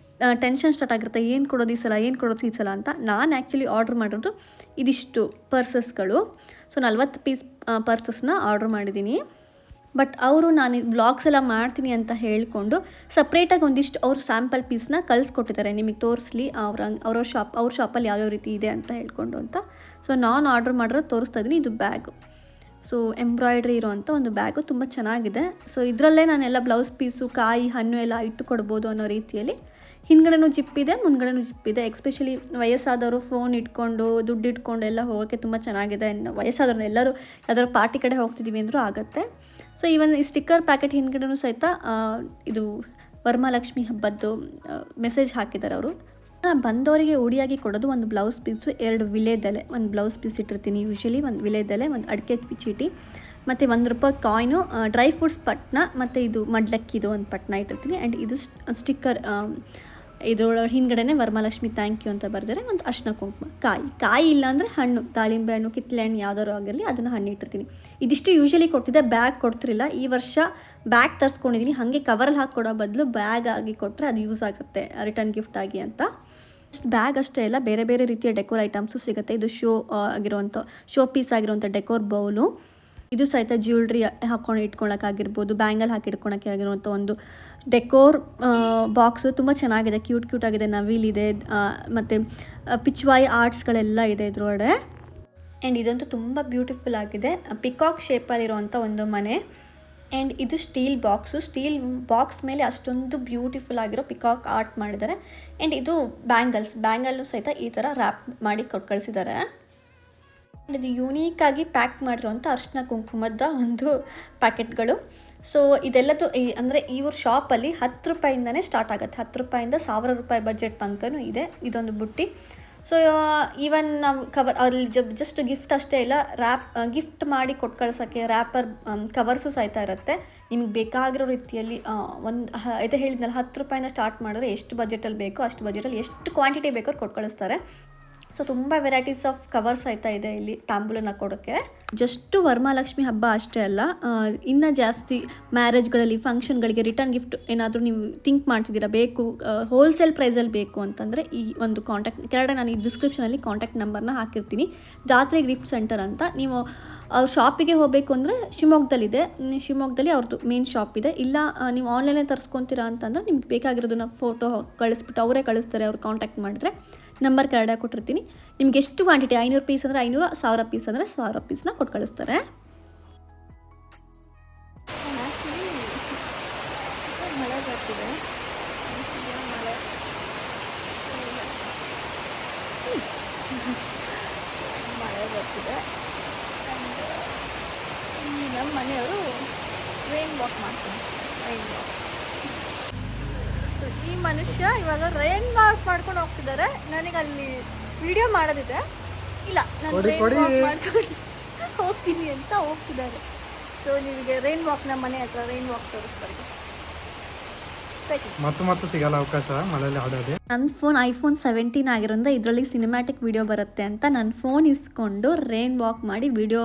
ಟೆನ್ಷನ್ ಸ್ಟಾರ್ಟ್ ಆಗಿರುತ್ತೆ, ಏನು ಕೊಡೋದು ಈ ಸಲ ಅಂತ. ನಾನು ಆ್ಯಕ್ಚುಲಿ ಆರ್ಡ್ರ್ ಮಾಡಿರೋದು ಇದಿಷ್ಟು ಪರ್ಸಸ್ಗಳು. ಸೊ 40 ಪೀಸ್ ಪರ್ಸಸ್ನ ಆರ್ಡ್ರ್ ಮಾಡಿದ್ದೀನಿ. ಬಟ್ ಅವರು ನಾನು ವ್ಲಾಗ್ಸ್ ಎಲ್ಲ ಮಾಡ್ತೀನಿ ಅಂತ ಹೇಳಿಕೊಂಡು ಸಪ್ರೇಟಾಗಿ ಒಂದಿಷ್ಟು ಅವ್ರ ಸ್ಯಾಂಪಲ್ ಪೀಸ್ನ ಕಳಿಸ್ಕೊಟ್ಟಿದ್ದಾರೆ, ನಿಮಗೆ ತೋರಿಸ್ಲಿ ಅವ್ರ ಶಾಪಲ್ಲಿ ಯಾವ್ಯಾವ ರೀತಿ ಇದೆ ಅಂತ ಹೇಳ್ಕೊಂಡು ಅಂತ. ಸೊ ನಾನು ಆರ್ಡ್ರ್ ಮಾಡಿರೋದು ತೋರಿಸ್ತಾ ಇದ್ದೀನಿ. ಇದು ಬ್ಯಾಗು, ಸೊ ಎಂಬ್ರಾಯ್ಡ್ರಿ ಇರೋವಂಥ ಒಂದು ಬ್ಯಾಗು ತುಂಬ ಚೆನ್ನಾಗಿದೆ. ಸೊ ಇದರಲ್ಲೇ ನಾನೆಲ್ಲ ಬ್ಲೌಸ್ ಪೀಸು, ಕಾಯಿ, ಹಣ್ಣು ಎಲ್ಲ ಇಟ್ಟು ಕೊಡ್ಬೋದು ಅನ್ನೋ ರೀತಿಯಲ್ಲಿ. ಹಿಂದ್ಗಡೆನೂ ಜಿಪ್ಪಿದೆ, ಮುಂದ್ಗಡೆನೂ ಜಿಪ್ಪಿದೆ. ಎಸ್ಪೆಷಲಿ ವಯಸ್ಸಾದವರು ಫೋನ್ ಇಟ್ಕೊಂಡು ದುಡ್ಡು ಇಟ್ಕೊಂಡು ಎಲ್ಲ ಹೋಗೋಕ್ಕೆ ತುಂಬ ಚೆನ್ನಾಗಿದೆ. ವಯಸ್ಸಾದವ್ರನ್ನ ಎಲ್ಲರೂ ಯಾವ್ದಾದ್ರು ಪಾರ್ಟಿ ಕಡೆ ಹೋಗ್ತಿದ್ದೀವಿ ಅಂದರೂ ಆಗುತ್ತೆ. ಸೊ ಈ ಸ್ಟಿಕ್ಕರ್ ಪ್ಯಾಕೆಟ್ ಹಿಂದ್ಗಡೆನೂ ಸಹಿತ ಇದು ವರಮಹಾಲಕ್ಷ್ಮಿ ಹಬ್ಬದ್ದು ಮೆಸೇಜ್ ಹಾಕಿದ್ದಾರೆ ಅವರು. ಬಂದವರಿಗೆ ಉಡಿಯಾಗಿ ಕೊಡೋದು ಒಂದು ಬ್ಲೌಸ್ ಪೀಸು, 2 ವಿಲೇದೆಲೆ, ಒಂದು ಬ್ಲೌಸ್ ಪೀಸ್ ಇಟ್ಟಿರ್ತೀನಿ ಯೂಶಲಿ, ಒಂದು ವಿಲೇದೆಲೆ, ಒಂದು ಅಡಿಕೆ ಚೀಟಿ ಮತ್ತು ₹1 ಕಾಯಿನು, ಡ್ರೈ ಫ್ರೂಟ್ಸ್ ಪಟ್ನ ಮತ್ತು ಇದು ಮಡ್ಲಕ್ಕಿದು ಒಂದು ಪಟ್ನ ಇಟ್ಟಿರ್ತೀನಿ. ಆ್ಯಂಡ್ ಇದು ಸ್ಟಿಕ್ಕರ್, ಇದರೊಳಗೆ ಹಿಂದ್ಗಡೆನೇ ವರಮಹಾಲಕ್ಷ್ಮಿ ಥ್ಯಾಂಕ್ ಯು ಅಂತ ಬರೆದರೆ ಒಂದು ಅರ್ಶಿನ ಕುಂಕುಮ, ಕಾಯಿ ಇಲ್ಲಾಂದರೆ ಹಣ್ಣು, ದಾಳಿಂಬೆ ಹಣ್ಣು, ಕಿತ್ತಳೆ ಹಣ್ಣು ಯಾವ್ದಾದ್ರು ಆಗಿರಲಿ ಅದನ್ನು ಹಣ್ಣು ಇಟ್ಟಿರ್ತೀನಿ. ಇದಿಷ್ಟು ಯೂಶಲಿ ಕೊಡ್ತಿದ್ದೆ, ಬ್ಯಾಗ್ ಕೊಡ್ತಿರಲಿಲ್ಲ. ಈ ವರ್ಷ ಬ್ಯಾಗ್ ತರಿಸ್ಕೊಂಡಿದ್ದೀನಿ. ಹಾಗೆ ಕವರಲ್ಲಿ ಹಾಕಿ ಕೊಡೋ ಬದಲು ಬ್ಯಾಗ್ ಆಗಿ ಕೊಟ್ಟರೆ ಅದು ಯೂಸ್ ಆಗುತ್ತೆ ರಿಟರ್ನ್ ಗಿಫ್ಟ್ ಆಗಿ ಅಂತ. ಬ್ಯಾಗ್ ಅಷ್ಟೇ ಅಲ್ಲ, ಬೇರೆ ಬೇರೆ ರೀತಿಯ ಡೆಕೋರ್ ಐಟಮ್ಸು ಸಿಗುತ್ತೆ. ಇದು ಶೋ ಪೀಸ್ ಆಗಿರೋಂಥ ಡೆಕೋರ್ ಬೌಲು. ಇದು ಸಹಿತ ಜ್ಯುವೆಲ್ರಿ ಹಾಕೊಂಡು ಇಟ್ಕೊಳ್ಳೋಕ್ಕಾಗಿರ್ಬೋದು, ಬ್ಯಾಂಗಲ್ ಹಾಕಿ ಇಟ್ಕೊಳಕ್ಕೆ ಆಗಿರುವಂಥ ಒಂದು ಡೆಕೋರ್ ಬಾಕ್ಸು. ತುಂಬ ಚೆನ್ನಾಗಿದೆ, ಕ್ಯೂಟ್ ಆಗಿದೆ. ನವಿಲಿದೆ ಮತ್ತು ಪಿಚ್ವಾಯಿ ಆರ್ಟ್ಸ್ಗಳೆಲ್ಲ ಇದೆ ಇದರೊಳಗೆ. ಆ್ಯಂಡ್ ಇದಂತೂ ತುಂಬ ಬ್ಯೂಟಿಫುಲ್ ಆಗಿದೆ. ಪಿಕಾಕ್ ಶೇಪಲ್ಲಿರುವಂಥ ಒಂದು ಮನೆ. ಆ್ಯಂಡ್ ಇದು ಸ್ಟೀಲ್ ಬಾಕ್ಸ್ ಮೇಲೆ ಅಷ್ಟೊಂದು ಬ್ಯೂಟಿಫುಲ್ ಆಗಿರೋ ಪಿಕಾಕ್ ಆರ್ಟ್ ಮಾಡಿದ್ದಾರೆ. ಆ್ಯಂಡ್ ಇದು ಬ್ಯಾಂಗಲ್ಲು ಸಹಿತ ಈ ಥರ ರ್ಯಾಪ್ ಮಾಡಿ ಕೊಟ್ಟು ಕಳಿಸಿದ್ದಾರೆ. ಆ್ಯಂಡ್ ಇದು ಯೂನೀಕಾಗಿ ಪ್ಯಾಕ್ ಮಾಡಿರೋಂಥ ಅರ್ಶಿನ ಕುಂಕುಮದ ಒಂದು ಪ್ಯಾಕೆಟ್ಗಳು. ಸೊ ಇದೆಲ್ಲದು ಅಂದರೆ ಇವ್ರ ಶಾಪಲ್ಲಿ ₹10 ಸ್ಟಾರ್ಟ್ ಆಗುತ್ತೆ. ₹10 ₹1000 ಬಜೆಟ್ ತನಕನೂ ಇದೆ ಇದೊಂದು ಬುಟ್ಟಿ. ಸೊ ಈವನ್ ನಾವು ಅಲ್ಲಿ ಜಸ್ಟ್ ಗಿಫ್ಟ್ ಅಷ್ಟೇ ಇಲ್ಲ, ಗಿಫ್ಟ್ ಮಾಡಿ ಕೊಟ್ಟು ಕಳ್ಸೋಕ್ಕೆ ರ್ಯಾಪರ್ ಕವರ್ಸು ಸಹಿತ ಇರುತ್ತೆ. ನಿಮಗೆ ಬೇಕಾಗಿರೋ ರೀತಿಯಲ್ಲಿ ಇದು ಹೇಳಿದ್ನಲ್ಲ, ₹10 ಸ್ಟಾರ್ಟ್ ಮಾಡಿದ್ರೆ ಎಷ್ಟು ಬಜೆಟಲ್ಲಿ ಬೇಕೋ ಅಷ್ಟು ಬಜೆಟಲ್ಲಿ ಎಷ್ಟು ಕ್ವಾಂಟಿಟಿ ಬೇಕೋ ಕೊಟ್ಟು ಕಳಿಸ್ತಾರೆ. ಸೊ ತುಂಬ ವೆರೈಟೀಸ್ ಆಫ್ ಕವರ್ಸ್ ಆಯ್ತಾ ಇದೆ ಇಲ್ಲಿ ತಾಂಬೂಲನ ಕೊಡೋಕ್ಕೆ. ಜಸ್ಟು ವರಮಹಾಲಕ್ಷ್ಮಿ ಹಬ್ಬ ಅಷ್ಟೇ ಅಲ್ಲ, ಇನ್ನೂ ಜಾಸ್ತಿ ಮ್ಯಾರೇಜ್ಗಳಲ್ಲಿ, ಫಂಕ್ಷನ್ಗಳಿಗೆ ರಿಟರ್ನ್ ಗಿಫ್ಟ್ ಏನಾದರೂ ನೀವು ಥಿಂಕ್ ಮಾಡ್ತಿದ್ದೀರಾ, ಬೇಕು ಹೋಲ್ಸೇಲ್ ಪ್ರೈಸಲ್ಲಿ ಬೇಕು ಅಂತಂದರೆ ಈ ಒಂದು ಕೆಳಗಡೆ ನಾನು ಈ ಡಿಸ್ಕ್ರಿಪ್ಷನಲ್ಲಿ ಕಾಂಟ್ಯಾಕ್ಟ್ ನಂಬರ್ನ ಹಾಕಿರ್ತೀನಿ. ಜಾತ್ರೆ ಗಿಫ್ಟ್ ಸೆಂಟರ್ ಅಂತ. ನೀವು ಅವ್ರ ಶಾಪಿಗೆ ಹೋಗಬೇಕು ಅಂದರೆ ಶಿವಮೊಗ್ಗದಲ್ಲಿ ಅವ್ರದ್ದು ಮೇನ್ ಶಾಪ್ ಇದೆ. ಇಲ್ಲ ನೀವು ಆನ್ಲೈನಲ್ಲಿ ತರಿಸ್ಕೊತೀರಾ ಅಂತಂದರೆ ನಿಮ್ಗೆ ಬೇಕಾಗಿರೋದನ್ನ ಫೋಟೋ ಕಳಿಸ್ಬಿಟ್ಟು ಅವರೇ ಕಳಿಸ್ತಾರೆ. ಅವ್ರು ಕಾಂಟ್ಯಾಕ್ಟ್ ಮಾಡಿದ್ರೆ ನಂಬರ್ ಕೆಳಗಡೆ ಕೊಟ್ಟಿರ್ತೀನಿ. ನಿಮ್ಗೆ ಎಷ್ಟು ಕ್ವಾಂಟಿಟಿ, 500 ಪೀಸ್ ಅಂದರೆ 500, 1000 ಪೀಸ್ ಅಂದರೆ 1000 ಪೀಸ್ನ ಕೊಟ್ಟು ಕಳಿಸ್ತಾರೆ. ಮಳೆ ಬರ್ತಿದೆ, ನಮ್ಮ ಮನೆಯವರು ರೈನ್ ವಾಕ್ ಮಾಡ್ತಾರೆ. ಸೊ ಈ ಮನುಷ್ಯ ಇವಾಗ ರೈನ್ ವಾಕ್ ಮಾಡ್ಕೊಂಡು ಹೋಗ್ತಿದ್ದಾರೆ. ನನಗೆ ಅಲ್ಲಿ ವಿಡಿಯೋ ಮಾಡೋದಿದೆ, ಇಲ್ಲ ನಾನು ರೈನ್ ವಾಕ್ ಮಾಡ್ಕೊಂಡು ಹೋಗ್ತೀನಿ ಅಂತ ಹೋಗ್ತಿದ್ದಾರೆ. ಸೊ ನಿಮಗೆ ರೈನ್ ವಾಕ್, ನಮ್ಮ ಮನೆ ಹತ್ರ ರೈನ್ ವಾಕ್ ತೋರಿಸ್ತಾರೆ. ಮತ್ತೆ ಸಿಗಲ್ಲ ಅವಕಾಶ ಮಳೆಯಲ್ಲಿ ಆಡೋದು. ನನ್ನ ಫೋನ್ iPhone 17 ಆಗಿರೋದ್ರಿಂದ ಇದರಲ್ಲಿ ಸಿನಿಮ್ಯಾಟಿಕ್ ವಿಡಿಯೋ ಬರುತ್ತೆ ಅಂತ ನನ್ನ ಫೋನ್ ಇಸ್ಕೊಂಡು ರೈನ್ ವಾಕ್ ಮಾಡಿ ವಿಡಿಯೋ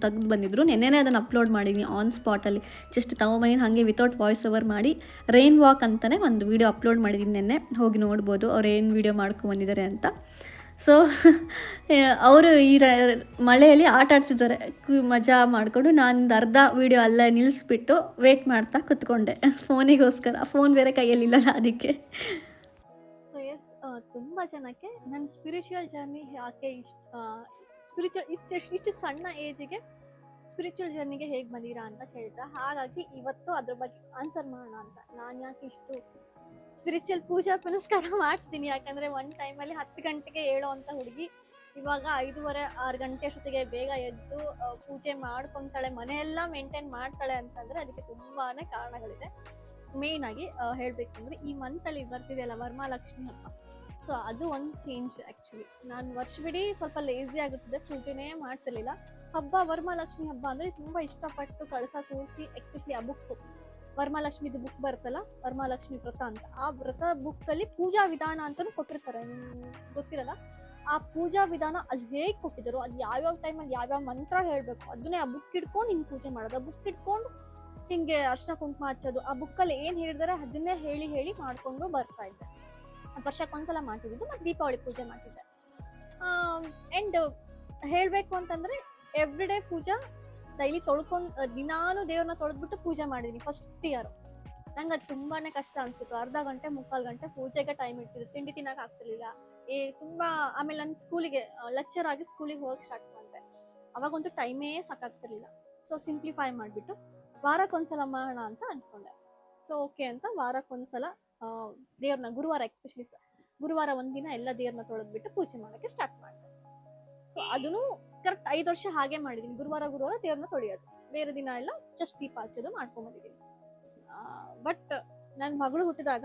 ತೆಗೆದು ಬಂದಿದ್ರು. ನೆನ್ನೆನೇ ಅದನ್ನು ಅಪ್ಲೋಡ್ ಮಾಡಿದ್ದೀನಿ ಆನ್ ಸ್ಪಾಟಲ್ಲಿ. ಜಸ್ಟ್ ತಗೊಂಬಂದು ಹಾಗೆ ವಿತೌಟ್ ವಾಯ್ಸ್ ಓವರ್ ಮಾಡಿ ರೈನ್ ವಾಕ್ ಅಂತಲೇ ಒಂದು ವಿಡಿಯೋ ಅಪ್ಲೋಡ್ ಮಾಡಿದ್ದೀನಿ. ನೆನ್ನೆ ಹೋಗಿ ನೋಡ್ಬೋದು ಅವ್ರು ಏನು ವಿಡಿಯೋ ಮಾಡ್ಕೊಂಡ್ಬಂದಿದ್ದಾರೆ ಅಂತ. ಸೊ ಅವರು ಈ ಮಳೆಯಲ್ಲಿ ಆಟ ಆಡ್ತಿದ್ದಾರೆ. ಮಜಾ ಮಾಡಿಕೊಂಡು ನಾನೊಂದು ಅರ್ಧ ವೀಡಿಯೋ ಅಲ್ಲೇ ನಿಲ್ಲಿಸ್ಬಿಟ್ಟು ವೇಟ್ ಮಾಡ್ತಾ ಕೂತ್ಕೊಂಡೆ ಫೋನಿಗೋಸ್ಕರ. ಫೋನ್ ಬೇರೆ ಕೈಯಲ್ಲಿಲ್ಲಲ್ಲ ಅದಕ್ಕೆ. ಸೊ ಎಸ್, ತುಂಬ ಜನಕ್ಕೆ ನನ್ನ ಸ್ಪಿರಿಚುವಲ್ ಜರ್ನಿ ಯಾಕೆ ಇಷ್ಟು ಸಣ್ಣ ಏಜಿಗೆ ಸ್ಪಿರಿಚುವಲ್ ಜರ್ನಿಗೆ ಹೇಗೆ ಬಂದೀರಾ ಅಂತ ಕೇಳಿದ್ರೆ, ಹಾಗಾಗಿ ಇವತ್ತು ಅದ್ರ ಬಗ್ಗೆ ಆನ್ಸರ್ ಮಾಡೋಣ ಅಂತ. ನಾನು ಯಾಕೆ ಇಷ್ಟು ಸ್ಪಿರಿಚುವಲ್ ಪೂಜಾ ಪುನಸ್ಕಾರ ಮಾಡ್ತೀನಿ, ಯಾಕಂದರೆ ಒಂದು ಟೈಮಲ್ಲಿ 10 ಗಂಟೆಗೆ ಹೇಳೋವಂಥ ಹುಡುಗಿ ಇವಾಗ 5:30 6 ಗಂಟೆ ಅಷ್ಟೊತ್ತಿಗೆ ಬೇಗ ಎದ್ದು ಪೂಜೆ ಮಾಡ್ಕೊತಾಳೆ, ಮನೆಯೆಲ್ಲ ಮೇಂಟೈನ್ ಮಾಡ್ತಾಳೆ ಅಂತಂದರೆ ಅದಕ್ಕೆ ತುಂಬಾ ಕಾರಣಗಳಿದೆ. ಮೇಯ್ನಾಗಿ ಹೇಳಬೇಕಂದ್ರೆ ಈ ಮಂತಲ್ಲಿ ಬರ್ತಿದೆಯಲ್ಲ ವರಮಹಾಲಕ್ಷ್ಮಿ ಹಬ್ಬ. ಸೊ ಅದು ಒಂದು ಚೇಂಜ್ ಆ್ಯಕ್ಚುಲಿ. ನಾನು ವರ್ಷವಿಡೀ ಸ್ವಲ್ಪ ಲೇಸಿ ಆಗುತ್ತಿದ್ದೆ, ಪೂಜೆನೇ ಮಾಡ್ತಿರ್ಲಿಲ್ಲ. ಹಬ್ಬ ವರಮಹಾಲಕ್ಷ್ಮಿ ಹಬ್ಬ ಅಂದರೆ ತುಂಬ ಇಷ್ಟಪಟ್ಟು ಕಳಸ ಕೂರಿಸಿ, ಎಸ್ಪೆಷಲಿ ಆ ಬುಕ್ಕು ವರಮಹಾಲಕ್ಷ್ಮಿದು ಬುಕ್ ಬರುತ್ತಲ್ಲ, ವರಮಹಾಲಕ್ಷ್ಮಿ ವ್ರತ ಅಂತ, ಆ ವ್ರತ ಬುಕ್ಕಲ್ಲಿ ಪೂಜಾ ವಿಧಾನ ಅಂತಲೂ ಕೊಟ್ಟಿರ್ತಾರೆ. ಗೊತ್ತಿರಲ್ಲ ಆ ಪೂಜಾ ವಿಧಾನ ಅಲ್ಲಿ ಹೇಗೆ ಕೊಟ್ಟಿದ್ರು, ಅದು ಯಾವ್ಯಾವ ಟೈಮಲ್ಲಿ ಯಾವ್ಯಾವ ಮಂತ್ರ ಹೇಳಬೇಕು ಅದನ್ನೇ ಆ ಬುಕ್ ಇಟ್ಕೊಂಡು ಹಿಂಗೆ ಪೂಜೆ ಮಾಡೋದು, ಆ ಬುಕ್ ಇಟ್ಕೊಂಡು ಹಿಂಗೆ ಅರ್ಶಿನ ಕುಂಕುಮ ಹಚ್ಚೋದು, ಆ ಬುಕ್ಕಲ್ಲಿ ಏನು ಹೇಳಿದಾರೆ ಅದನ್ನೇ ಹೇಳಿ ಮಾಡಿಕೊಂಡು ಬರ್ತಾ ಇದ್ದೆ. ವರ್ಷಕ್ಕೊಂದ್ಸಲ ಮಾಡ್ತಿದ್ದು. ಮತ್ತು ದೀಪಾವಳಿ ಪೂಜೆ ಮಾಡ್ತಿದ್ದೆ. ಆ್ಯಂಡ್ ಹೇಳಬೇಕು ಅಂತಂದರೆ ಎವ್ರಿ ಡೇ ಪೂಜಾ ಡೈಲಿ ತೊಳ್ಕೊಂಡು ದಿನಾನು ದೇವ್ರನ್ನ ತೊಳೆದ್ಬಿಟ್ಟು ಪೂಜೆ ಮಾಡಿದ್ದೀನಿ ಫಸ್ಟ್ ಇಯರು. ನಂಗೆ ಅದು ತುಂಬಾ ಕಷ್ಟ ಅನಿಸ್ತಿತ್ತು. ಅರ್ಧ ಗಂಟೆ 3/4 ಗಂಟೆ ಪೂಜೆಗೆ ಟೈಮ್ ಇಡ್ತಿದ್ರು, ತಿಂಡಿ ತಿನ್ನೋಕೆ ಆಗ್ತಿರ್ಲಿಲ್ಲ. ತುಂಬ ಆಮೇಲೆ ನನ್ನ ಸ್ಕೂಲಿಗೆ ಲೆಕ್ಚರ್ ಆಗಿ ಸ್ಕೂಲಿಗೆ ಹೋಗಕ್ಕೆ ಸ್ಟಾರ್ಟ್ ಮಾಡಿದೆ. ಅವಾಗಂತೂ ಟೈಮೇ ಸಾಕಾಗ್ತಿರ್ಲಿಲ್ಲ. ಸೊ ಸಿಂಪ್ಲಿಫೈ ಮಾಡಿಬಿಟ್ಟು ವಾರಕ್ಕೊಂದ್ಸಲ ಮಾಡೋಣ ಅಂತ ಅಂದ್ಕೊಂಡೆ. ಸೊ ಓಕೆ ಅಂತ ವಾರಕ್ಕೊಂದ್ಸಲ ದೇವ್ರನ್ನ ಗುರುವಾರ, ಎಸ್ಪೆಷಲಿ ಗುರುವಾರ ಒಂದಿನ ಎಲ್ಲ ದೇವ್ರನ್ನ ತೊಳೆದ್ಬಿಟ್ಟು ಪೂಜೆ ಮಾಡೋಕ್ಕೆ ಸ್ಟಾರ್ಟ್ ಮಾಡಿದೆ. ಸೊ ಅದನ್ನು ಕರೆಕ್ಟ್ 5 ವರ್ಷ ಹಾಗೆ ಮಾಡಿದ್ದೀನಿ. ಗುರುವಾರ ದೇವ್ರನ್ನ ತೊಳೆಯೋದು, ಬೇರೆ ದಿನ ಎಲ್ಲ ಜಸ್ಟ್ ದೀಪ ಹಚ್ಚೋದು ಮಾಡ್ಕೊಂಬಂದಿದ್ದೀನಿ. ಬಟ್ ನನ್ನ ಮಗಳು ಹುಟ್ಟಿದಾಗ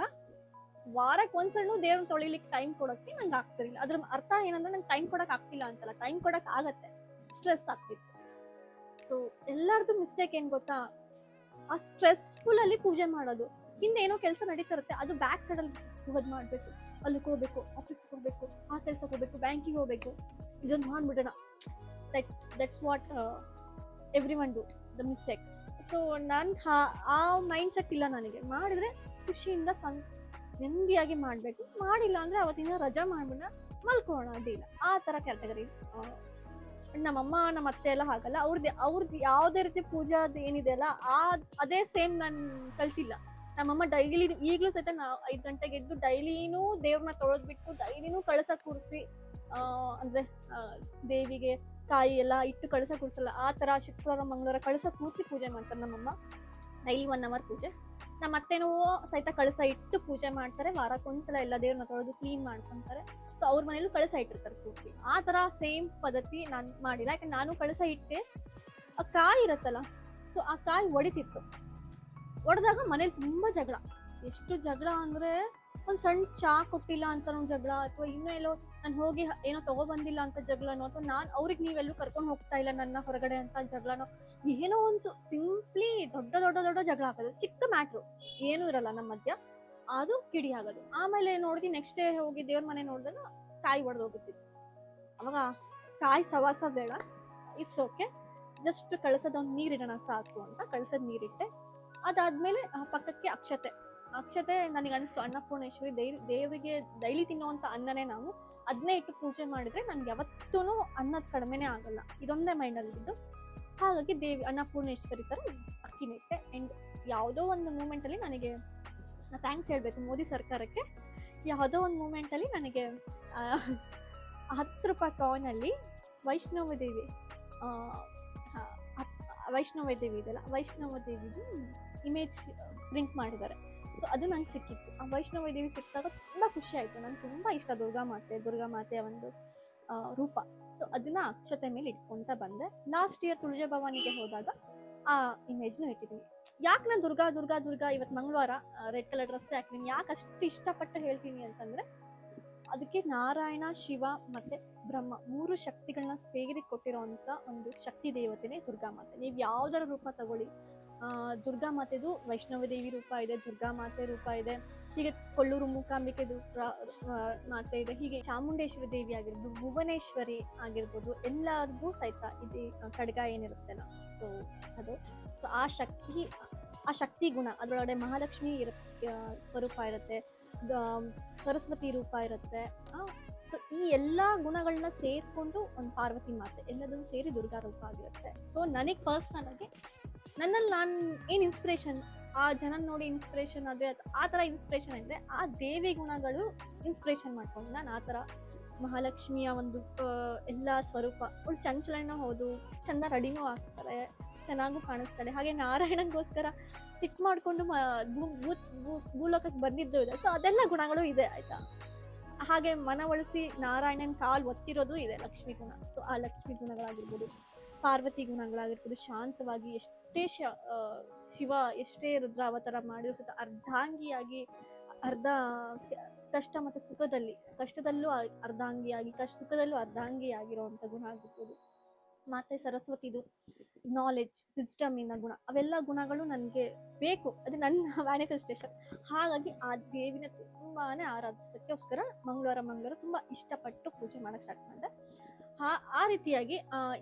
ವಾರಕ್ಕೊಂದ್ಸಲ ದೇವ್ರನ್ನ ತೊಳಿಲಿಕ್ಕೆ ಟೈಮ್ ಕೊಡೋಕ್ಕೆ ನಂಗೆ ಆಗ್ತಿರ್ಲಿಲ್ಲ. ಅದ್ರ ಅರ್ಥ ಏನಂದ್ರೆ ನಂಗೆ ಟೈಮ್ ಕೊಡೋಕೆ ಆಗ್ತಿಲ್ಲ ಅಂತಲ್ಲ, ಟೈಮ್ ಕೊಡೋಕೆ ಆಗತ್ತೆ, ಸ್ಟ್ರೆಸ್ ಆಗ್ತಿತ್ತು. ಸೊ ಎಲ್ಲರದು ಮಿಸ್ಟೇಕ್ ಏನು ಗೊತ್ತಾ, ಆ ಸ್ಟ್ರೆಸ್ಫುಲ್ ಅಲ್ಲಿ ಪೂಜೆ ಮಾಡೋದು. ಹಿಂದೆ ಏನೋ ಕೆಲಸ ನಡೀತಾ ಇರುತ್ತೆ, ಅದು ಬ್ಯಾಕ್ ಸೈಡಲ್ಲಿ ಹೋಗೋದು ಮಾಡಬೇಕು, ಅಲ್ಲಿಗೆ ಹೋಗ್ಬೇಕು, ಆಫೀಸ್ಗೆ ಹೋಗ್ಬೇಕು, ಆ ಕೆಲ್ಸಕ್ಕೆ ಹೋಗ್ಬೇಕು, ಬ್ಯಾಂಕಿಗೆ ಹೋಗ್ಬೇಕು, ಇದೊಂದು ಮಾಡ್ಬಿಡೋಣ. That's what everyone do the mistake. So ನಾನು ಆ ಮೈಂಡ್ ಸೆಟ್ ಇಲ್ಲ ನನಗೆ. ಮಾಡಿದ್ರೆ ಖುಷಿಯಿಂದ ನೆಮ್ಮದಿಯಾಗಿ ಮಾಡಬೇಕು, ಮಾಡಿಲ್ಲ ಅಂದರೆ ಅವತ್ತಿನ ರಜಾ ಮಾಡ್ಬಿಡ ಮಲ್ಕೋಣ ಅಡ್ಡಿಲ್ಲ, ಆ ಥರ ಕ್ಯಾಟಗರಿ. ನಮ್ಮಮ್ಮ ನಮ್ಮ ಅತ್ತೆ ಎಲ್ಲ ಹಾಗಲ್ಲ. ಅವ್ರದ್ದು ಯಾವುದೇ ರೀತಿ ಪೂಜಾದ ಏನಿದೆ ಅಲ್ಲ ಅದೇ ಸೇಮ್ ನಾನು ಕಲ್ತಿಲ್ಲ. ನಮ್ಮಮ್ಮ ಡೈಲಿ ಈಗಲೂ ಸಹಿತ 5 ಗಂಟೆಗೆ ಎದ್ದು ಡೈಲಿನೂ ದೇವ್ರನ್ನ ತೊಳೆದ್ಬಿಟ್ಟು ಡೈಲಿನೂ ಕಳಸ ಕೂರಿಸಿ, ಅಂದರೆ ದೇವಿಗೆ ಕಾಯಿ ಎಲ್ಲ ಇಟ್ಟು ಕಳಸ ಕೂರಿಸಲ್ಲ, ಆ ಥರ ಶುಕ್ರವಾರ ಮಂಗಳವಾರ ಕಳಸ ಕೂರಿಸಿ ಪೂಜೆ ಮಾಡ್ತಾರೆ ನಮ್ಮಮ್ಮ. ಡೈಲಿ 1 ಅವರ್ ಪೂಜೆ. ನಮ್ಮ ಅತ್ತೆನೂ ಸಹಿತ ಕಳಸ ಇಟ್ಟು ಪೂಜೆ ಮಾಡ್ತಾರೆ. ವಾರಕ್ಕೊಂದ್ಸಲ ಎಲ್ಲ ದೇವ್ರನ್ನ ತೊಳೆದು ಕ್ಲೀನ್ ಮಾಡ್ಕೊತಾರೆ. ಸೊ ಅವ್ರ ಮನೇಲೂ ಕಳಸ ಇಟ್ಟಿರ್ತಾರೆ ಪೂರ್ತಿ. ಆ ಥರ ಸೇಮ್ ಪದ್ಧತಿ ನಾನು ಮಾಡಿಲ್ಲ. ಯಾಕಂದ್ರೆ ನಾನು ಕಳಸ ಇಟ್ಟೆ, ಆ ಕಾಯಿ ಇರುತ್ತಲ್ಲ, ಸೊ ಆ ಕಾಯಿ ಒಡಿತಿತ್ತು. ಒಡೆದಾಗ ಮನೇಲಿ ತುಂಬ ಜಗಳ. ಎಷ್ಟು ಜಗಳ ಅಂದರೆ, ಒಂದು ಸಣ್ಣ ಚಾ ಕೊಟ್ಟಿಲ್ಲ ಅಂತ ಜಗಳ, ಅಥವಾ ಇನ್ನೂ ಎಲ್ಲೋ ನಾನು ಹೋಗಿ ಏನೋ ತೊಗೊಬಂದಿಲ್ಲ ಅಂತ ಜಗಳನೋ, ಅಥವಾ ನಾನು ಅವ್ರಿಗೆ ನೀವೆಲ್ಲೂ ಕರ್ಕೊಂಡು ಹೋಗ್ತಾ ಇಲ್ಲ ನನ್ನ ಹೊರಗಡೆ ಅಂತ ಜಗಳನೋ, ಏನೋ ಒಂದು ಸಿಂಪ್ಲಿ ದೊಡ್ಡ ದೊಡ್ಡ ದೊಡ್ಡ ಜಗಳ ಆಗೋದು. ಚಿಕ್ಕ ಮ್ಯಾಟ್ರು ಏನೂ ಇರಲ್ಲ ನಮ್ಮ ಮಧ್ಯ, ಅದು ಕಿಡಿ ಆಗೋದು. ಆಮೇಲೆ ನೋಡಿದ್ವಿ ನೆಕ್ಸ್ಟ್ ಡೇ ಹೋಗಿ ದೇವ್ರ ಮನೆ ನೋಡಿದಾಗ ಕಾಯಿ ಒಡೆದೋಗುತ್ತಿತ್ತು. ಅವಾಗ ಕಾಯಿ ಸವಾಸ ಬೇಡ, ಇಟ್ಸ್ ಓಕೆ, ಜಸ್ಟ್ ಕಳಸದ ಒಂದು ನೀರಿಡೋಣ ಸಾಕು ಅಂತ ಕಳಸದ ನೀರಿಟ್ಟೆ. ಅದಾದ್ಮೇಲೆ ಪಕ್ಕಕ್ಕೆ ಅಕ್ಷತೆ ನನಗೆ ಅನಿಸ್ತು ಅನ್ನಪೂರ್ಣೇಶ್ವರಿ ದೇವಿಗೆ ಡೈಲಿ ತಿನ್ನುವಂಥ ಅನ್ನನೇ ನಾವು ಅದನ್ನೇ ಇಟ್ಟು ಪೂಜೆ ಮಾಡಿದ್ರೆ ನನ್ಗೆ ಯಾವತ್ತೂ ಅನ್ನದ ಕಡಿಮೆನೇ ಆಗಲ್ಲ, ಇದೊಂದೇ ಮೈಂಡಲ್ಲಿ ಇದ್ದು. ಹಾಗಾಗಿ ದೇವಿ ಅನ್ನಪೂರ್ಣೇಶ್ವರಿ ಥರ ಅಕ್ಕಿನ ಇಟ್ಟೆ. ಆ್ಯಂಡ್ ಯಾವುದೋ ಒಂದು ಮೂಮೆಂಟಲ್ಲಿ ನನಗೆ ಥ್ಯಾಂಕ್ಸ್ ಹೇಳಬೇಕು ಮೋದಿ ಸರ್ಕಾರಕ್ಕೆ. ಯಾವುದೋ ಒಂದು ಮೂಮೆಂಟಲ್ಲಿ ನನಗೆ 10 ರೂಪಾಯಿ ಕಾಯಿನಲ್ಲಿ ವೈಷ್ಣವ ದೇವಿ ಇದೆಯಲ್ಲ, ವೈಷ್ಣವ ದೇವಿದು ಇಮೇಜ್ ಪ್ರಿಂಟ್ ಮಾಡಿದ್ದಾರೆ. ಸೊ ಅದು ನಂಗೆ ಸಿಕ್ಕಿತ್ತು. ಆ ವೈಷ್ಣವ ದೇವಿ ಸಿಕ್ಕಿದಾಗ ತುಂಬ ಖುಷಿ ಆಯಿತು. ನನಗೆ ತುಂಬ ಇಷ್ಟ ದುರ್ಗಾಮಾತೆಯ ಒಂದು ರೂಪ. ಸೊ ಅದನ್ನು ಅಕ್ಷತೆ ಮೇಲೆ ಇಟ್ಕೊತ ಬಂದೆ. ಲಾಸ್ಟ್ ಇಯರ್ ತುಳಜಾ ಭವಾನಿಗೆ ಹೋದಾಗ ಆ ಇಮೇಜ್ನ ಇಟ್ಟಿದ್ದೀನಿ. ಯಾಕೆ ನಾನು ದುರ್ಗಾ ಇವತ್ತು ಮಂಗಳವಾರ ರೆಡ್ ಕಲರ್ ಡ್ರೆಸ್ ಹಾಕಿದ್ದೀನಿ, ಯಾಕೆ ಅಷ್ಟು ಇಷ್ಟಪಟ್ಟು ಹೇಳ್ತೀನಿ ಅಂತಂದರೆ, ಅದಕ್ಕೆ ನಾರಾಯಣ, ಶಿವ ಮತ್ತು ಬ್ರಹ್ಮ 3 ಶಕ್ತಿಗಳನ್ನ ಸೇರಿ ಕೊಟ್ಟಿರೋವಂಥ ಒಂದು ಶಕ್ತಿ ದೇವತೆನೇ ದುರ್ಗಾಮಾತೆ. ನೀವು ಯಾವುದರ ರೂಪ ತಗೊಳ್ಳಿ, ದುರ್ಗಾಮಾತೆದು ವೈಷ್ಣವ ದೇವಿ ರೂಪ ಇದೆ, ದುರ್ಗಾಮಾತೆ ರೂಪ ಇದೆ, ಹೀಗೆ ಕೊಲ್ಲೂರು ಮೂಕಾಂಬಿಕೆ ಮಾತೆ ಇದೆ, ಹೀಗೆ ಚಾಮುಂಡೇಶ್ವರಿ ದೇವಿ ಆಗಿರ್ಬೋದು, ಭುವನೇಶ್ವರಿ ಆಗಿರ್ಬೋದು, ಎಲ್ಲರಿಗೂ ಸಹಿತ ಇದು ಖಡ್ಗ ಏನಿರುತ್ತಲ್ಲ, ಸೊ ಅದು. ಸೊ ಆ ಶಕ್ತಿ ಗುಣ ಅದರೊಳಗಡೆ ಮಹಾಲಕ್ಷ್ಮಿ ಸ್ವರೂಪ ಇರುತ್ತೆ, ಸರಸ್ವತಿ ರೂಪ ಇರುತ್ತೆ, ಸೊ ಈ ಎಲ್ಲ ಗುಣಗಳನ್ನ ಸೇರ್ಕೊಂಡು ಒಂದು ಪಾರ್ವತಿ ಮಾತೆ ಎಲ್ಲದನ್ನು ಸೇರಿ ದುರ್ಗಾ ರೂಪ ಆಗಿರುತ್ತೆ. ಸೊ ನನಗೆ ಪರ್ಸ್ನಲ್ ಆಗಿ ನನ್ನಲ್ಲಿ ನಾನು ಏನು ಇನ್ಸ್ಪಿರೇಷನ್, ಆ ಜನ ನೋಡಿ ಇನ್ಸ್ಪಿರೇಷನ್ ಆದರೆ ಆ ಥರ ಇನ್ಸ್ಪಿರೇಷನ್ ಅಂದರೆ ಆ ದೇವಿ ಗುಣಗಳು ಇನ್ಸ್ಪಿರೇಷನ್ ಮಾಡ್ಕೊಂಡು ನಾನು ಆ ಥರ ಮಹಾಲಕ್ಷ್ಮಿಯ ಒಂದು ಎಲ್ಲ ಸ್ವರೂಪ ಅವಳು ಚಂಚಲನ ಹೌದು, ಚಂದ ರೆಡಿನೂ ಆಗ್ತಾರೆ, ಚೆನ್ನಾಗೂ ಕಾಣಿಸ್ತಾಳೆ. ಹಾಗೆ ನಾರಾಯಣಗೋಸ್ಕರ ಸಿಟ್ಟು ಮಾಡಿಕೊಂಡು ಭೂಲೋಕಕ್ಕೆ ಬಂದಿದ್ದು ಇದೆ. ಸೊ ಅದೆಲ್ಲ ಗುಣಗಳು ಇದೆ ಆಯ್ತಾ. ಹಾಗೆ ಮನವೊಲಿಸಿ ನಾರಾಯಣನ್ ಕಾಲ್ ಒತ್ತಿರೋದು ಇದೆ ಲಕ್ಷ್ಮಿ ಗುಣ. ಸೊ ಆ ಲಕ್ಷ್ಮಿ ಗುಣಗಳಾಗಿರ್ಬೋದು, ಪಾರ್ವತಿ ಗುಣಗಳಾಗಿರ್ಬೋದು, ಶಾಂತವಾಗಿ ಎಷ್ಟೇ ಶಿವ ಎಷ್ಟೇ ರುದ್ರಾವತಾರ ಮಾಡಿದ್ರು ಸಹ ಅರ್ಧಾಂಗಿಯಾಗಿ ಅರ್ಧ ಕಷ್ಟ ಮತ್ತು ಸುಖದಲ್ಲಿ, ಕಷ್ಟದಲ್ಲೂ ಅರ್ಧಾಂಗಿಯಾಗಿ ಸುಖದಲ್ಲೂ ಅರ್ಧಾಂಗಿಯಾಗಿರುವಂಥ ಗುಣ ಆಗಿರ್ಬೋದು. ಮತ್ತೆ ಸರಸ್ವತಿದು ನಾಲೆಡ್ಜ್, ವಿಸ್ಡಮಿನ ಗುಣ, ಅವೆಲ್ಲ ಗುಣಗಳು ನನಗೆ ಬೇಕು, ಅದು ನನ್ನ ಮ್ಯಾನಿಫೆಸ್ಟೇಷನ್. ಹಾಗಾಗಿ ಆ ದೇವಿನ ತುಂಬಾನೇ ಆರಾಧಿಸೋಕ್ಕೋಸ್ಕರ ಮಂಗಳವಾರ ತುಂಬಾ ಇಷ್ಟಪಟ್ಟು ಪೂಜೆ ಮಾಡಕ್ ಸ್ಟಾರ್ಟ್ ಮಾಡಿದೆ. ಆ ರೀತಿಯಾಗಿ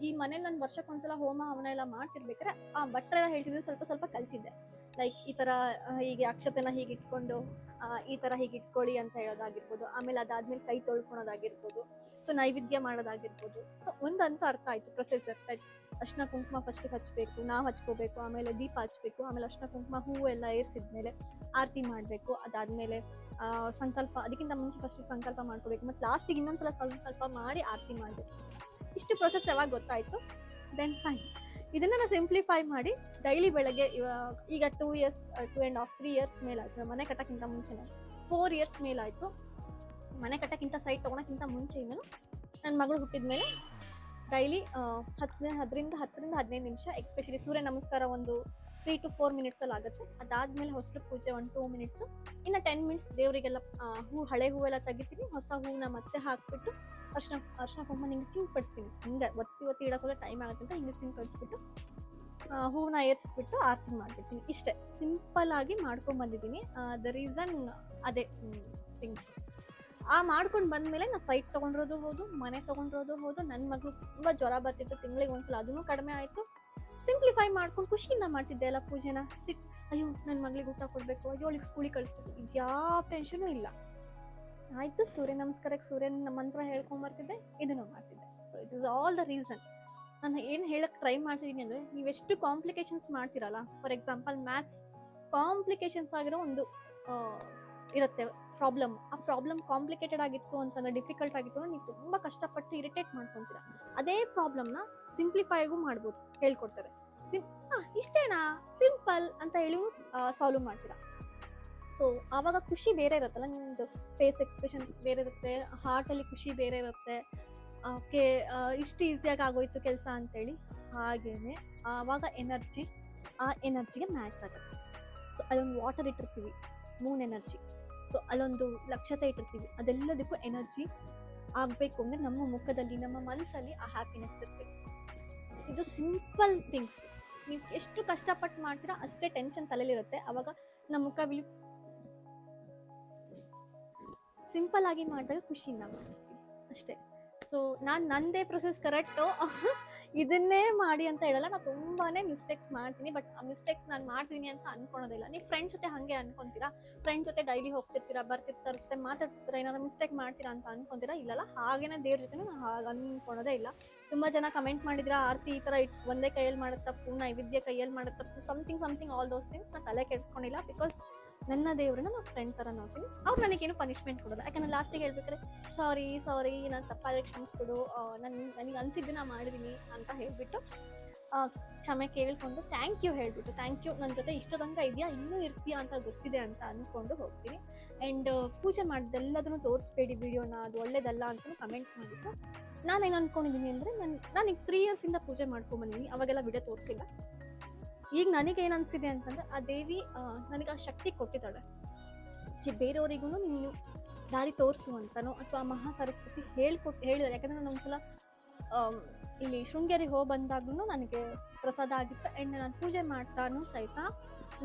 ಈ ಮನೇಲಿ ನಾನು ವರ್ಷಕ್ಕೊಂದ್ಸಲ ಹೋಮ ಹವನ ಎಲ್ಲ ಮಾಡ್ತಿರ್ಬೇಕಾದ್ರೆ ಆ ಭಟ್ರ ಎಲ್ಲ ಹೇಳ್ತಿದ್ದು ಸ್ವಲ್ಪ ಕಲ್ತಿದ್ದೆ. ಲೈಕ್ ಈ ತರ ಹೀಗೆ ಅಕ್ಷತೆನ ಹೀಗೆ ಇಟ್ಕೊಂಡು ಈ ತರ ಹೀಗೆ ಇಟ್ಕೊಳ್ಳಿ ಅಂತ ಹೇಳೋದಾಗಿರ್ಬೋದು. ಆಮೇಲೆ ಅದಾದ್ಮೇಲೆ ಕೈ ತೊಳ್ಕೊಳೋದಾಗಿರ್ಬೋದು, ಸೊ ನೈವೇದ್ಯ ಮಾಡೋದಾಗಿರ್ಬೋದು. ಸೊ ಒಂದಂತೂ ಅರ್ಥ ಆಯ್ತು, ಪ್ರೊಸೆಸ್ ಅರ್ಥ ಆಯ್ತು. ಅರ್ಶಿನ ಕುಂಕುಮ ಫಸ್ಟ್ ಹಚ್ಬೇಕು, ನಾವು ಹಚ್ಕೋಬೇಕು, ಆಮೇಲೆ ದೀಪ ಹಚ್ಬೇಕು, ಆಮೇಲೆ ಅರ್ಶಿನ ಕುಂಕುಮ ಹೂವು ಎಲ್ಲ ಏರ್ಸಿದ್ಮೇಲೆ ಆರತಿ ಮಾಡ್ಬೇಕು. ಅದಾದ್ಮೇಲೆ ಸಂಕಲ್ಪ, ಅದಕ್ಕಿಂತ ಮುಂಚೆ ಫಸ್ಟ್ ಸಂಕಲ್ಪ ಮಾಡ್ಕೋಬೇಕು, ಮತ್ತೆ ಲಾಸ್ಟಿಗೆ ಇನ್ನೊಂದ್ಸಲ ಸಂಕಲ್ಪ ಮಾಡಿ ಆರತಿ ಮಾಡ್ಬೇಕು. ಇಷ್ಟು ಪ್ರೊಸೆಸ್ ಯಾವಾಗ ಗೊತ್ತಾಯ್ತು, ದೆನ್ ಫೈನ್ ಇದನ್ನ ನಾನು ಸಿಂಪ್ಲಿಫೈ ಮಾಡಿ ಡೈಲಿ ಬೆಳಗ್ಗೆ ಈಗ 2 years 2.5 3 years ಮೇಲಾಯ್ತು. ಮನೆ ಕಟ್ಟಕ್ಕಿಂತ ಮುಂಚೆನೆ 4 years ಮೇಲಾಯ್ತು. ಮನೆ ಕಟ್ಟಕ್ಕಿಂತ ಸೈಟ್ ತಗೊಳಕ್ಕಿಂತ ಮುಂಚೆಯಿಂದನು ನನ್ನ ಮಗಳು ಹುಟ್ಟಿದ್ಮೇಲೆ ಡೈಲಿ 10ರಿಂದ 15 ನಿಮಿಷ, ಎಕ್ಸ್ಪೆಷಲಿ ಸೂರ್ಯ ನಮಸ್ಕಾರ ಒಂದು 3 to 4 minutes ಅಲ್ಲಿ ಆಗುತ್ತೆ. ಅದಾದ್ಮೇಲೆ ಹೊಸಲು ಪೂಜೆ 1-2 minutes, ಇನ್ನು 10 minutes ದೇವರಿಗೆಲ್ಲ ಹಳೆ ಹೂವೆಲ್ಲ ತೆಗಿತೀನಿ, ಹೊಸ ಹೂವನ್ನ ಮತ್ತೆ ಹಾಕ್ಬಿಟ್ಟು ಅರ್ಶಿನ ಕುಂಕುಮ ಹಿಂಗೆ ಸಿಂಪಡಿಸ್ತೀನಿ. ಹಿಂಗೆ ಒತ್ತಿ ಇಡೋಕೆ ಟೈಮ್ ಆಗುತ್ತೆ ಅಂತ ಹಿಂಗೆ ಸಿಂಪಡಿಸ್ಬಿಟ್ಟು ಹೂವನ್ನ ಏರ್ಸ್ಬಿಟ್ಟು ಆರತಿ ಮಾಡ್ಬಿಡ್ತೀನಿ. ಇಷ್ಟೇ ಸಿಂಪಲ್ ಆಗಿ ಮಾಡ್ಕೊಂಡ್ ಬಂದಿದ್ದೀನಿ. ದ ರೀಸನ್ ಅದೇ ಥಿಂಗ್ಸ್. ಮಾಡ್ಕೊಂಡು ಬಂದ್ಮೇಲೆ ನಾ ಸೈಟ್ ತಗೊಂಡಿರೋದು ಹೌದು, ಮನೆ ತಗೊಂಡಿರೋದು ಹೌದು. ನನ್ನ ಮಗಳು ತುಂಬಾ ಜ್ವರ ಬರ್ತಿತ್ತು, ತಿಂಗಳಿಗೆ ಒಂದ್ಸಲ, ಅದನ್ನು ಕಡಿಮೆ ಆಯ್ತು. ಸಿಂಪ್ಲಿಫೈ ಮಾಡ್ಕೊಂಡು ಖುಷಿಯಿಂದ ಮಾಡ್ತಿದ್ದೆ ಎಲ್ಲ ಪೂಜೆನ. ಅಯ್ಯೋ ನನ್ನ ಮಗಳಿಗೆ ಊಟ ಕೊಡ್ಬೇಕು, ಅಯ್ಯೋ ಅವಳಿಗೆ ಸ್ಕೂಲಿಗೆ ಕಳಿಸ್ಬೇಕು, ಯಾವ ಟೆನ್ಷನು ಇಲ್ಲ. ಆಯ್ತು, ಸೂರ್ಯ ನಮಸ್ಕಾರಕ್ಕೆ ಸೂರ್ಯನ ಮಂತ್ರ ಹೇಳ್ಕೊಂಡ್ಬರ್ತಿದ್ದೆ, ಇದನ್ನು ಮಾಡ್ತಿದ್ದೆ. So it is all the reason. ನಾನು ಏನು ಹೇಳಕ್ ಟ್ರೈ ಮಾಡ್ತಿದ್ದೀನಿ ಅಂದ್ರೆ, ನೀವೆಷ್ಟು ಕಾಂಪ್ಲಿಕೇಶನ್ಸ್ ಮಾಡ್ತೀರಲ್ಲ, ಫಾರ್ ಎಕ್ಸಾಂಪಲ್ ಮ್ಯಾಥ್ಸ್ ಕಾಂಪ್ಲಿಕೇಶನ್ಸ್ ಆಗಿರೋ ಒಂದು ಇರುತ್ತೆ ಪ್ರಾಬ್ಲಮ್. ಆ ಪ್ರಾಬ್ಲಮ್ ಕಾಂಪ್ಲಿಕೇಟೆಡ್ ಆಗಿತ್ತು ಅಂತಂದ್ರೆ, ಡಿಫಿಕಲ್ಟ್ ಆಗಿತ್ತು ಅಂದ್ರೆ ನೀವು ತುಂಬಾ ಕಷ್ಟಪಟ್ಟು ಇರಿಟೇಟ್ ಮಾಡ್ಕೊಂತೀರ. ಅದೇ ಪ್ರಾಬ್ಲಮ್ನ ಸಿಂಪ್ಲಿಫೈಗೂ ಮಾಡ್ಬೋದು, ಹೇಳ್ಕೊಡ್ತಾರೆ. ಇಷ್ಟೇನಾ ಸಿಂಪಲ್ ಅಂತ ಹೇಳಿ ಸಾಲ್ವ್ ಮಾಡ್ತೀರಾ. ಸೊ ಆವಾಗ ಖುಷಿ ಬೇರೆ ಇರುತ್ತಲ್ಲ, ನಿಮ್ಮದು ಫೇಸ್ ಎಕ್ಸ್ಪ್ರೆಷನ್ ಬೇರೆ ಇರುತ್ತೆ, ಹಾರ್ಟಲ್ಲಿ ಖುಷಿ ಬೇರೆ ಇರುತ್ತೆ. ಓಕೆ, ಇಷ್ಟು ಈಸಿಯಾಗಿ ಆಗೋಯ್ತು ಕೆಲಸ ಅಂತೇಳಿ. ಹಾಗೇನೆ ಆವಾಗ ಆ ಎನರ್ಜಿಗೆ ಮ್ಯಾಚ್ ಆಗುತ್ತೆ. ಸೊ ಅಲ್ಲೊಂದು ವಾಟರ್ ಇಟ್ಟಿರ್ತೀವಿ, ಮೂನ್ ಎನರ್ಜಿ. ಸೊ ಅಲ್ಲೊಂದು ಲಕ್ಷತೆ ಇಟ್ಟಿರ್ತೀವಿ, ಅದೆಲ್ಲದಕ್ಕೂ ಎನರ್ಜಿ ಆಗಬೇಕು ಅಂದರೆ ನಮ್ಮ ಮುಖದಲ್ಲಿ, ನಮ್ಮ ಮನಸ್ಸಲ್ಲಿ ಆ ಹ್ಯಾಪಿನೆಸ್ ಇರಬೇಕು. ಇದು ಸಿಂಪಲ್ ಥಿಂಗ್ಸ್. ನೀವು ಎಷ್ಟು ಕಷ್ಟಪಟ್ಟು ಮಾಡ್ತೀರಾ ಅಷ್ಟೇ ಟೆನ್ಷನ್ ತಲೆಯಲ್ಲಿರುತ್ತೆ. ಆವಾಗ ನಮ್ಮ ಮುಖ ಸಿಂಪಲ್ ಆಗಿ ಮಾಡಿದಾಗ ಖುಷಿಯಿಂದ ಮಾಡ್ತೀವಿ ಅಷ್ಟೇ. ಸೊ ನಾನು ನಂದೇ ಪ್ರೊಸೆಸ್ ಕರೆಕ್ಟು ಇದನ್ನೇ ಮಾಡಿ ಅಂತ ಹೇಳಲ್ಲ. ನಾನು ತುಂಬಾನೇ ಮಿಸ್ಟೇಕ್ಸ್ ಮಾಡ್ತೀನಿ, ಬಟ್ ಆ ಮಿಸ್ಟೇಕ್ಸ್ ನಾನು ಮಾಡ್ತೀನಿ ಅಂತ ಅನ್ಕೊಳೋದಿಲ್ಲ. ನೀವು ಫ್ರೆಂಡ್ಸ್ ಜೊತೆ ಹಾಗೆ ಅನ್ಕೊಂತೀರಾ, ಫ್ರೆಂಡ್ ಜೊತೆ ಡೈಲಿ ಹೋಗ್ತಿರ್ತೀರಾ, ಬರ್ತಿರ್ತಾರ ಜೊತೆ ಮಾತಾಡ್ತಿರ್ತೀರಾ, ಏನಾದ್ರು ಮಿಸ್ಟೇಕ್ ಮಾಡ್ತೀರಾ ಅಂತ ಅನ್ಕೊಂತೀರಾ. ಇಲ್ಲಲ್ಲ, ಹಾಗೇನೆ ದೇವ್ರ ಜೊತೆ ನಾನು ಹಾಗೆ ಅನ್ಕೊಳೋದೇ ಇಲ್ಲ. ತುಂಬಾ ಜನ ಕಮೆಂಟ್ ಮಾಡಿದ್ರ, ಆರತಿ ಈ ತರ ಒಂದೇ ಕೈಯಲ್ಲಿ ಮಾಡೋ ತಪ್ಪು, ನೈವೇದ್ಯ ಕೈಯಲ್ಲಿ ಮಾಡೋ ತಪ್ಪು, ಸಮಥಿಂಗ್ ಆಲ್ ದೋಸ್ ಥಿಂಗ್ಸ್ ನಾನು ತಲೆ ಕೆಡ್ಸ್ಕೊಂಡಿಲ್ಲ. ಬಿಕಾಸ್ ನನ್ನ ದೇವ್ರನ್ನ ನಾನು ಫ್ರೆಂಡ್ ಥರ ನೋಡ್ತೀನಿ. ಅವ್ರು ನನಗೇನು ಪನಿಷ್ಮೆಂಟ್ ಕೊಡೋಲ್ಲ. ಯಾಕಂದ್ರೆ ಲಾಸ್ಟಿಗೆ ಹೇಳ್ಬೇಕಾದ್ರೆ ಸಾರಿ ನಾನು ತಪ್ಪಾದ್ರೆ ಕ್ಷಮಿಸ್ಬಿಡು, ನನಗೆ ಅನ್ಸಿದ್ದನ್ನ ಮಾಡಿದ್ದೀನಿ ಅಂತ ಹೇಳ್ಬಿಟ್ಟು ಕ್ಷಮೆ ಕೇಳ್ಕೊಂಡು ಥ್ಯಾಂಕ್ ಯು ಹೇಳ್ಬಿಟ್ಟು, ಥ್ಯಾಂಕ್ ಯು ನನ್ನ ಜೊತೆ ಇಷ್ಟ ತನಕ ಇದೆಯಾ, ಇನ್ನೂ ಇರ್ತೀಯಾ ಅಂತ ಗೊತ್ತಿದೆ ಅಂತ ಅಂದ್ಕೊಂಡು ಹೋಗ್ತೀನಿ. ಆ್ಯಂಡ್ ಪೂಜೆ ಮಾಡಿದೆಲ್ಲದನ್ನು ತೋರಿಸ್ಬೇಡಿ ವಿಡಿಯೋನ, ಅದು ಒಳ್ಳೇದಲ್ಲ ಅಂತಲೂ ಕಮೆಂಟ್ ಮಾಡಿಬಿಟ್ಟು ನಾನೇನು ಅಂದ್ಕೊಂಡಿದ್ದೀನಿ ಅಂದರೆ, ನಾನೀಗ 3 yearsಯಿಂದ ಪೂಜೆ ಮಾಡ್ಕೊಂಬಂದಿದ್ದೀನಿ. ಅವಾಗೆಲ್ಲ ವಿಡಿಯೋ ತೋರಿಸಿಲ್ಲ. ಈಗ ನನಗೇನು ಅನಿಸಿದೆ ಅಂತಂದರೆ, ಆ ದೇವಿ ನನಗೆ ಆ ಶಕ್ತಿ ಕೊಟ್ಟಿದ್ದಾಳೆ. ಬೇರೆಯವರಿಗೂ ನೀನು ದಾರಿ ತೋರಿಸು ಅಂತನೋ, ಅಥವಾ ಮಹಾ ಸರಸ್ವತಿ ಹೇಳಿದ್ದಾರೆ. ಯಾಕಂದರೆ ನಾನು ಒಂದ್ಸಲ ಇಲ್ಲಿ ಶೃಂಗೇರಿಗೆ ಹೋಗಿ ಬಂದಾಗ್ಲೂ ನನಗೆ ಪ್ರಸಾದ ಆಗಿತ್ತು. ಆ್ಯಂಡ್ ನಾನು ಪೂಜೆ ಮಾಡ್ತಾನು ಸಹಿತ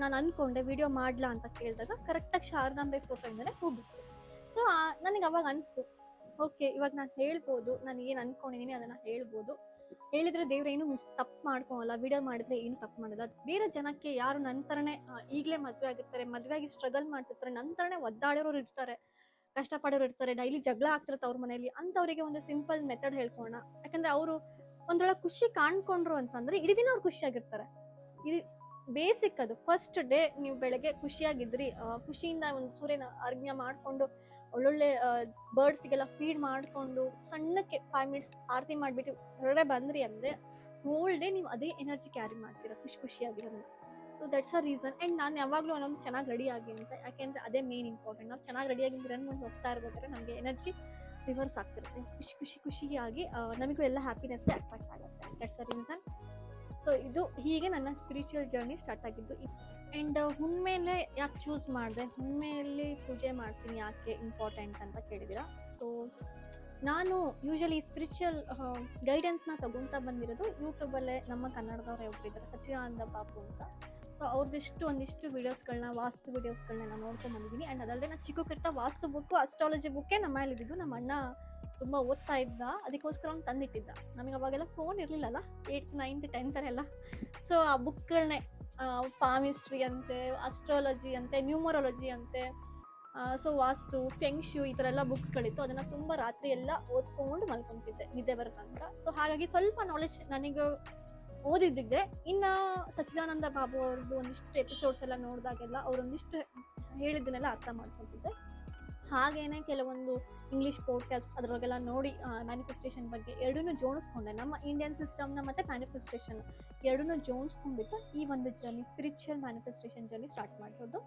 ನಾನು ಅಂದ್ಕೊಂಡೆ ವಿಡಿಯೋ ಮಾಡಲಾ ಅಂತ ಕೇಳಿದಾಗ ಕರೆಕ್ಟಾಗಿ ಶಾರದಾಂಬೆ ಫೋಟೋಯಿಂದಲೇ ಹೋಗ್ಬಿಟ್ಟು. ಸೊ ನನಗೆ ಅವಾಗ ಅನಿಸ್ತು, ಓಕೆ ಇವಾಗ ನಾನು ಹೇಳ್ಬೋದು, ನಾನು ಏನು ಅಂದ್ಕೊಂಡಿದ್ದೀನಿ ಅದನ್ನು ಹೇಳ್ಬೋದು. ಹೇಳಿದ್ರೆ ದೇವ್ರೇನು ತಪ್ಪು ಮಾಡ್ಕೊಳಲ್ಲ, ವಿಡಿಯೋ ಮಾಡಿದ್ರೆ ಏನು ತಪ್ಪು ಮಾಡೋಲ್ಲ. ಬೇರೆ ಜನಕ್ಕೆ ಯಾರು ನನ್ನ ಥರನೇ ಈಗಲೇ ಮದುವೆ ಆಗಿರ್ತಾರೆ, ಮದುವೆ ಆಗಿ ಸ್ಟ್ರಗಲ್ ಮಾಡ್ತಿರ್ತಾರೆ, ನನ್ನ ಥರನೇ ಒದ್ದಾಡಿರೋರು ಇರ್ತಾರೆ, ಕಷ್ಟಪಡೋರು ಇರ್ತಾರೆ, ಡೈಲಿ ಜಗಳ ಆಗ್ತಿರುತ್ತೆ ಅವ್ರ ಮನೆಯಲ್ಲಿ, ಅಂಥವ್ರಿಗೆ ಒಂದು ಸಿಂಪಲ್ ಮೆಥಡ್ ಹೇಳ್ಕೊಣ. ಯಾಕಂದ್ರೆ ಅವರು ಒಂದ್ರೊಳಗೆ ಖುಷಿ ಕಾಣ್ಕೊಂಡ್ರು ಅಂತಂದ್ರೆ ಇಡೀ ದಿನ ಅವ್ರು ಖುಷಿಯಾಗಿರ್ತಾರೆ. ಇದು ಬೇಸಿಕ್. ಅದು ಫಸ್ಟ್ ಡೇ ನೀವು ಬೆಳಗ್ಗೆ ಖುಷಿಯಾಗಿದ್ರಿ, ಖುಷಿಯಿಂದ ಒಂದು ಸೂರ್ಯನ ಅರ್ಘ್ಯ ಮಾಡ್ಕೊಂಡು ಒಳ್ಳೊಳ್ಳೆ ಬರ್ಡ್ಸ್ಗೆಲ್ಲ ಫೀಡ್ ಮಾಡ್ಕೊಂಡು ಸಣ್ಣಕ್ಕೆ 5 ಮಿನಿಟ್ಸ್ ಆರತಿ ಮಾಡ್ಬಿಟ್ಟು ಹೊರಗಡೆ ಬಂದ್ರಿ ಅಂದ್ರೆ ಹೋಲ್ ಡೇ ನೀವು ಅದೇ ಎನರ್ಜಿ ಕ್ಯಾರಿ ಮಾಡ್ತೀರಾ, ಖುಷಿಯಾಗಿರೋದನ್ನ. So that's a reason. And ನಾನು ಯಾವಾಗಲೂ ಅನ್ನೋದು ಚೆನ್ನಾಗಿ ರೆಡಿ ಆಗಿ ಅಂತ, ಯಾಕೆಂದ್ರೆ ಅದೇ ಮೇನ್ ಇಂಪಾರ್ಟೆಂಟ್. ನಾವು ಚೆನ್ನಾಗಿ ರೆಡಿಯಾಗಿ ರನ್ ಮಾಡಿ ಹೋಗ್ತಾ ಇರ್ಬೇಕಾದ್ರೆ ನಮಗೆ ಎನರ್ಜಿ ರಿವರ್ಸ್ ಆಗ್ತಿರುತ್ತೆ. ಖುಷಿಯಾಗಿ ನಮಗೂ ಎಲ್ಲ ಹ್ಯಾಪಿನೆಸ್ ಅಟ್ರಾಕ್ಟ್ ಆಗುತ್ತೆ. That's a reason. ಸೊ ಇದು ಹೀಗೆ ನನ್ನ ಸ್ಪಿರಿಚುವಲ್ ಜರ್ನಿ ಸ್ಟಾರ್ಟ್ ಆಗಿದ್ದು. ಆ್ಯಂಡ್ ಹುಣ್ಮೇಲೆ ಯಾಕೆ ಚೂಸ್ ಮಾಡಿದೆ, ಹುಣ್ಮೆಯಲ್ಲಿ ಪೂಜೆ ಮಾಡ್ತೀನಿ ಯಾಕೆ ಇಂಪಾರ್ಟೆಂಟ್ ಅಂತ ಕೇಳಿದ್ದೀರಾ. ಸೊ ನಾನು ಯೂಶಲಿ ಸ್ಪಿರಿಚುವಲ್ ಗೈಡೆನ್ಸ್ನ ತಗೊತಾ ಬಂದಿರೋದು ಯೂಟ್ಯೂಬಲ್ಲೇ. ನಮ್ಮ ಕನ್ನಡದವ್ರೆ ಒಬ್ಬರಿದ್ದಾರೆ, ಸಚ್ಚಿದಾನಂದ ಬಾಬು ಅಂತ. ಸೊ ಅವ್ರದ್ದಿಷ್ಟು ಒಂದಿಷ್ಟು ವೀಡಿಯೋಸ್ಗಳನ್ನ, ವಾಸ್ತು ವೀಡಿಯೋಸ್ಗಳನ್ನ ನಾನು ನೋಡ್ಕೊಂಡು ಬಂದಿದ್ದೀನಿ. ಆ್ಯಂಡ್ ಅದಲ್ಲದೆ ನಾನು ಚಿಕ್ಕಕ್ಕಿರ್ತಾ ವಾಸ್ತು ಬುಕ್ಕು, ಅಸ್ಟ್ರಾಲಜಿ ಬುಕ್ಕೇ ನಮ್ಮ ಮನೇಲಿ ಇದ್ದಿದ್ದು. ನಮ್ಮ ಅಣ್ಣ ತುಂಬ ಓದ್ತಾ ಇದ್ದ, ಅದಕ್ಕೋಸ್ಕರ ಅವ್ನು ತಂದಿಟ್ಟಿದ್ದ. ನಮಗೆ ಅವಾಗೆಲ್ಲ ಫೋನ್ ಇರಲಿಲ್ಲಲ್ಲ, 8th 9th 10th ಎಲ್ಲ. ಸೊ ಆ ಬುಕ್ಗಳನ್ನೇ ಪಾಮಿಸ್ಟ್ರಿ ಅಂತೆ, ಅಸ್ಟ್ರಾಲಜಿ ಅಂತೆ, ನ್ಯೂಮರಾಲಜಿ ಅಂತೆ, ಸೊ ವಾಸ್ತು, ಫೆಂಗ್ಶು, ಈ ಥರ ಎಲ್ಲ ಬುಕ್ಸ್ಗಳಿತ್ತು. ಅದನ್ನು ತುಂಬ ರಾತ್ರಿ ಎಲ್ಲ ಓದ್ಕೊಂಡು ಮಲ್ಕೊಂತಿದ್ದೆ ನಿದ್ದೆ ಬರೋ ತನಕ. ಸೊ ಹಾಗಾಗಿ ಸ್ವಲ್ಪ ನಾಲೆಜ್ ನನಗೆ ಓದಿದ್ದಿದ್ದೆ. ಇನ್ನು ಸಚ್ಚಿದಾನಂದ ಬಾಬು ಅವ್ರದ್ದು ಒಂದಿಷ್ಟು ಎಪಿಸೋಡ್ಸ್ ಎಲ್ಲ ನೋಡಿದಾಗೆಲ್ಲ ಅವರೊಂದಿಷ್ಟು ಹೇಳಿದ್ದನ್ನೆಲ್ಲ ಅರ್ಥ ಮಾಡ್ಕೊತಿದ್ದೆ. ಹಾಗೇನೆ ಕೆಲವೊಂದು ಇಂಗ್ಲೀಷ್ ಪಾಡ್ಕಾಸ್ಟ್ ಅದರೊಳಗೆಲ್ಲ ನೋಡಿ ಮ್ಯಾನಿಫೆಸ್ಟೇಷನ್ ಬಗ್ಗೆ ಎರಡನ್ನೂ ಜೋಡಿಸ್ಕೊಂಡೆ. ನಮ್ಮ ಇಂಡಿಯನ್ ಸಿಸ್ಟಮ್ನ ಮತ್ತು ಮ್ಯಾನಿಫೆಸ್ಟೇಷನ್ ಎರಡನ್ನೂ ಜೋಡಿಸ್ಕೊಂಡ್ಬಿಟ್ಟು ಈ ಒಂದು journey, spiritual manifestation journey start ಮಾಡಿರೋದು.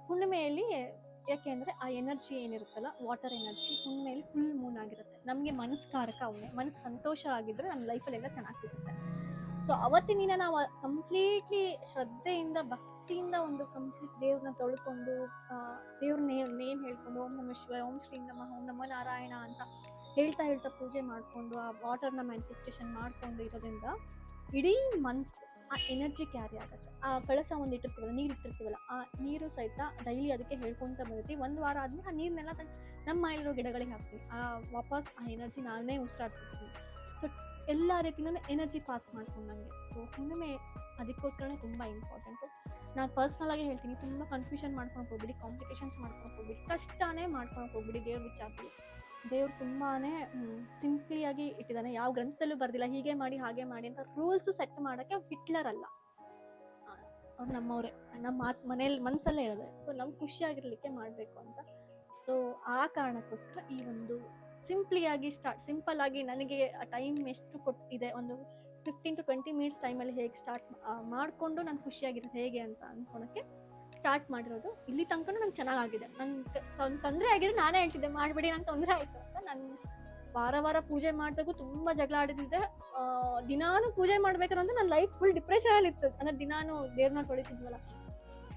ಹುಣ್ಣಿಮೆಯಲ್ಲಿ ಯಾಕೆಂದರೆ ಆ ಎನರ್ಜಿ ಏನಿರುತ್ತಲ್ಲ, ವಾಟರ್ ಎನರ್ಜಿ, ಹುಣ್ಣಿಮೆಯಲ್ಲಿ ಫುಲ್ ಮೂನ್ ಆಗಿರುತ್ತೆ. ನಮಗೆ ಮನಸ್ಕಾರಕ ಅವನೇ, ಮನಸ್ಸು ಸಂತೋಷ ಆಗಿದ್ದರೆ ನಮ್ಮ ಲೈಫಲ್ಲೆಲ್ಲ ಚೆನ್ನಾಗಿ ಸಿಗುತ್ತೆ. ಸೊ ಅವತ್ತಿನ ದಿನ ನಾವು ಕಂಪ್ಲೀಟ್ಲಿ ಶ್ರದ್ಧೆಯಿಂದ, ಭಕ್ತಿಯಿಂದ ಒಂದು ಕಂಪ್ಲೀಟ್ ದೇವ್ರನ್ನ ತೊಳ್ಕೊಂಡು, ದೇವ್ರ ನೇಮ್ ಹೇಳ್ಕೊಂಡು ಓಂ ನಮಃ ಶಿವಾಯ, ಓಂ ಶ್ರೀ ನಮಃ, ಓಂ ನಮೋ ನಾರಾಯಣ ಅಂತ ಹೇಳ್ತಾ ಪೂಜೆ ಮಾಡಿಕೊಂಡು ಆ ವಾಟರ್ನ ಮ್ಯಾನಿಫೆಸ್ಟೇಷನ್ ಮಾಡಿಕೊಂಡು ಇರೋದ್ರಿಂದ ಇಡೀ ಮಂತ್ ಆ ಎನರ್ಜಿ ಕ್ಯಾರಿ ಆಗುತ್ತೆ. ಆ ಕಳಸ ಒಂದು ಇಟ್ಟಿರ್ತೀವಲ್ಲ, ನೀರು ಇಟ್ಟಿರ್ತೀವಲ್ಲ, ಆ ನೀರು ಸಹಿತ ಡೈಲಿ ಅದಕ್ಕೆ ಹೇಳ್ಕೊಂತ ಬರ್ತೀವಿ. 1 ವಾರ ಆದ್ಮೇಲೆ ಆ ನೀರನ್ನೆಲ್ಲ ನಮ್ಮ ಮೈಲಿರೋ ಗಿಡಗಳಿಗೆ ಹಾಕ್ತೀವಿ. ವಾಪಸ್ ಆ ಎನರ್ಜಿ ನಾನೇ ಉಸಿರಾಡ್ತಿರ್ತೀವಿ. ಸೊ ಎಲ್ಲ ರೀತಿಯೂ ಎನರ್ಜಿ ಪಾಸ್ ಮಾಡ್ಕೊಂಡಂಗೆ. ಸೊ ಹುಣ್ಣಿಮೆ ಅದಕ್ಕೋಸ್ಕರನೇ ತುಂಬ ಇಂಪಾರ್ಟೆಂಟು. ನಾನು ಪರ್ಸ್ನಲಾಗಿ ಹೇಳ್ತೀನಿ, ತುಂಬ ಕನ್ಫ್ಯೂಷನ್ ಮಾಡ್ಕೊಂಡು ಹೋಗ್ಬಿಡಿ, ಕಾಂಪ್ಲಿಕೇಶನ್ಸ್ ಮಾಡ್ಕೊಂಡು ಹೋಗ್ಬಿಡಿ, ಕಷ್ಟನೇ ಮಾಡ್ಕೊಂಡು ಹೋಗ್ಬಿಡಿ ದೇವ್ರ ವಿಚಾರದಲ್ಲಿ. ದೇವ್ರು ತುಂಬಾ ಸಿಂಪ್ಲಿಯಾಗಿ ಇಟ್ಟಿದ್ದಾನೆ. ಯಾವ ಗ್ರಂಥದಲ್ಲೂ ಬರ್ದಿಲ್ಲ ಹೀಗೆ ಮಾಡಿ ಹಾಗೆ ಮಾಡಿ ಅಂತ ರೂಲ್ಸ್ ಸೆಟ್ ಮಾಡೋಕ್ಕೆ ಹಿಟ್ಲರ್ ಅಲ್ಲ, ಅವ್ರು ನಮ್ಮವ್ರೆ, ನಮ್ಮ ಮನೇಲಿ ಮನಸ್ಸಲ್ಲೇ ಹೇಳಿದ್ರೆ. ಸೊ ನಮ್ಗೆ ಖುಷಿಯಾಗಿರ್ಲಿಕ್ಕೆ ಮಾಡಬೇಕು ಅಂತ. ಸೊ ಆ ಕಾರಣಕ್ಕೋಸ್ಕರ ಈ ಒಂದು ಸಿಂಪಲ್ ಆಗಿ ನನಗೆ ಟೈಮ್ ಎಷ್ಟು ಕೊಟ್ಟಿದೆ, ಒಂದು 15 to 20 ಮಿನಿಟ್ಸ್ ಟೈಮಲ್ಲಿ ಹೇಗೆ ಸ್ಟಾರ್ಟ್ ಮಾಡಿಕೊಂಡು ನಾನು ಖುಷಿಯಾಗಿರೋದು ಹೇಗೆ ಅಂತ ಅಂದ್ಕೊಳಕ್ಕೆ ಸ್ಟಾರ್ಟ್ ಮಾಡಿರೋದು. ಇಲ್ಲಿ ತನಕ ನಂಗೆ ಚೆನ್ನಾಗಾಗಿದೆ. ನಂಗೆ ತೊಂದರೆ ಆಗಿದೆ, ನಾನೇ ಹೇಳ್ತಿದ್ದೆ ಮಾಡಿಬಿಡಿ, ನಂಗೆ ತೊಂದರೆ ಆಯಿತು ಅಂತ. ನಾನು ವಾರ ಪೂಜೆ ಮಾಡಿದಾಗೂ ತುಂಬ ಜಗಳ ಆಡಿದ್ದೆ. ದಿನಾನು ಪೂಜೆ ಮಾಡ್ಬೇಕಾದ್ರೆ ನನ್ನ ಲೈಫ್ ಫುಲ್ ಡಿಪ್ರೆಷನಲ್ಲಿ ಇತ್ತು. ಅಂದರೆ ದಿನಾನು ದೇವ್ರನ್ನ ತೊಳಿತಿದ್ವಲ್ಲ,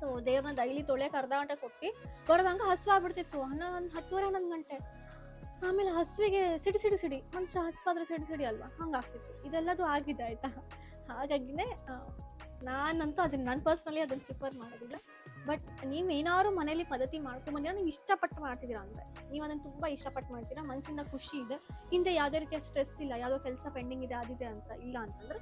ಸೊ ದೇವ್ರನ್ನ ಡೈಲಿ ತೊಳೆಯೋಕೆ ಅರ್ಧ ಗಂಟೆ ಕೊಟ್ಟು ಬರೋದಂಗೆ ಹಸುವಾಗ್ಬಿಡ್ತಿತ್ತು. 10:30-11 ಗಂಟೆ. ಆಮೇಲೆ ಹಸುವಿಗೆ ಸಿಡಿ ಮನುಷ್ಯ ಹಸುವಾದ್ರೆ ಸಿಡಿ ಅಲ್ವಾ, ಹಂಗಾಗ್ತಿತ್ತು. ಇದೆಲ್ಲದು ಆಗಿದೆ ಆಯ್ತಾ. ಹಾಗಾಗಿನೇ ನಾನಂತೂ ನಾನು ಪರ್ಸ್ನಲಿ ಅದನ್ನು ಪ್ರಿಫರ್ ಮಾಡೋದಿಲ್ಲ. ಬಟ್ ನೀವು ಏನಾದ್ರು ಮನೇಲಿ ಪದ್ಧತಿ ಮಾಡ್ಕೊಂಬಂದಿರ, ನೀವು ಇಷ್ಟಪಟ್ಟು ಮಾಡ್ತಿದ್ದೀರಾ ಅಂದರೆ, ನೀವು ಅದನ್ನು ತುಂಬ ಇಷ್ಟಪಟ್ಟು ಮಾಡ್ತೀರಾ, ಮನಸ್ಸಿಂದ ಖುಷಿ ಇದೆ, ಹಿಂದೆ ಯಾವುದೇ ರೀತಿಯ ಸ್ಟ್ರೆಸ್ ಇಲ್ಲ, ಯಾವುದೋ ಕೆಲಸ ಪೆಂಡಿಂಗ್ ಇದೆ ಅದಿದೆ ಅಂತ ಇಲ್ಲ ಅಂತಂದರೆ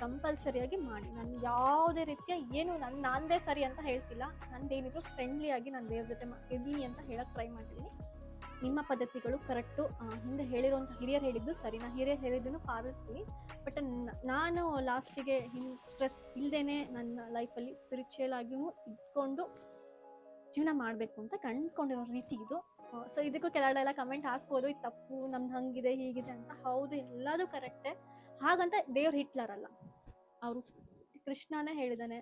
ಕಂಪಲ್ಸರಿಯಾಗಿ ಮಾಡಿ. ನಾನು ಯಾವುದೇ ರೀತಿಯ ಏನು ನಾನದೇ ಸರಿ ಅಂತ ಹೇಳ್ತಿಲ್ಲ. ನಂದೇನಿದ್ರು ಫ್ರೆಂಡ್ಲಿಯಾಗಿ ನಾನು ದೇವ್ರ ಜೊತೆ ಇದ್ದೀನಿ ಅಂತ ಹೇಳಕ್ಕೆ ಟ್ರೈ ಮಾಡ್ತಿದ್ದೀನಿ. ನಿಮ್ಮ ಪದ್ಧತಿಗಳು ಕರೆಕ್ಟು, ಹಿಂದೆ ಹೇಳಿರೋಂಥ ಹಿರಿಯರು ಹೇಳಿದ್ದು ಸರಿ, ನಾನು ಹಿರಿಯರು ಹೇಳಿದ್ದನ್ನು ಪಾಲಿಸ್ತೀನಿ. ಬಟ್ ನಾನು ಲಾಸ್ಟಿಗೆ ಸ್ಟ್ರೆಸ್ ಇಲ್ಲದೇ ನನ್ನ ಲೈಫಲ್ಲಿ ಸ್ಪಿರಿಚುವಲ್ ಆಗಿಯೂ ಇದ್ಕೊಂಡು ಜೀವನ ಮಾಡಬೇಕು ಅಂತ ಕಂಡುಕೊಂಡಿರೋ ರೀತಿ ಇದು. ಸೊ ಇದಕ್ಕೂ ಕೆಲವೆಲ್ಲ ಕಮೆಂಟ್ ಹಾಕ್ಬೋದು, ಇದು ತಪ್ಪು, ನಮ್ದು ಹಂಗಿದೆ ಹೀಗಿದೆ ಅಂತ. ಹೌದು, ಎಲ್ಲದೂ ಕರೆಕ್ಟೇ. ಹಾಗಂತ ದೇವ್ರು ಹಿಟ್ಲರಲ್ಲ. ಅವರು ಕೃಷ್ಣನೇ ಹೇಳಿದಾನೆ,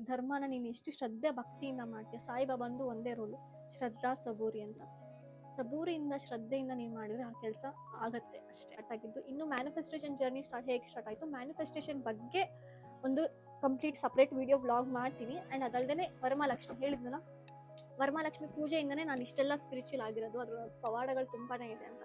ಧರ್ಮನ ನೀನು ಎಷ್ಟು ಶ್ರದ್ಧೆ ಭಕ್ತಿಯಿಂದ ಮಾಡ್ತೀಯ. ಸಾಯಿಬಾಬಂದು ಒಂದೇ ರೂಲು, ಶ್ರದ್ಧಾ ಸಬೂರಿ ಅಂತ. ಸಬೂರಿಯಿಂದ ಶ್ರದ್ಧೆಯಿಂದ ನೀವು ಮಾಡಿದ್ರೆ ಆ ಕೆಲಸ ಆಗತ್ತೆ ಅಷ್ಟೇ. ಆಗಿದ್ದು ಇನ್ನು ಮ್ಯಾನಿಫೆಸ್ಟೇಷನ್ ಜರ್ನಿ ಹೇಗೆ ಸ್ಟಾರ್ಟ್ ಆಯಿತು, ಮ್ಯಾನಿಫೆಸ್ಟೇಷನ್ ಬಗ್ಗೆ ಒಂದು ಕಂಪ್ಲೀಟ್ ಸಪ್ರೇಟ್ ವಿಡಿಯೋ ಬ್ಲಾಗ್ ಮಾಡ್ತೀನಿ. ಆ್ಯಂಡ್ ಅದಲ್ಲದೆ ವರಮಹಾಲಕ್ಷ್ಮಿ ಹೇಳಿದ್ನಲ್ಲ, ವರಮಹಾಲಕ್ಷ್ಮಿ ಪೂಜೆಯಿಂದನೇ ನಾನು ಇಷ್ಟೆಲ್ಲ ಸ್ಪಿರಿಚುವಲ್ ಆಗಿರೋದು, ಅದರ ಪವಾಡಗಳು ತುಂಬಾ ಇದೆ ಅಂತ.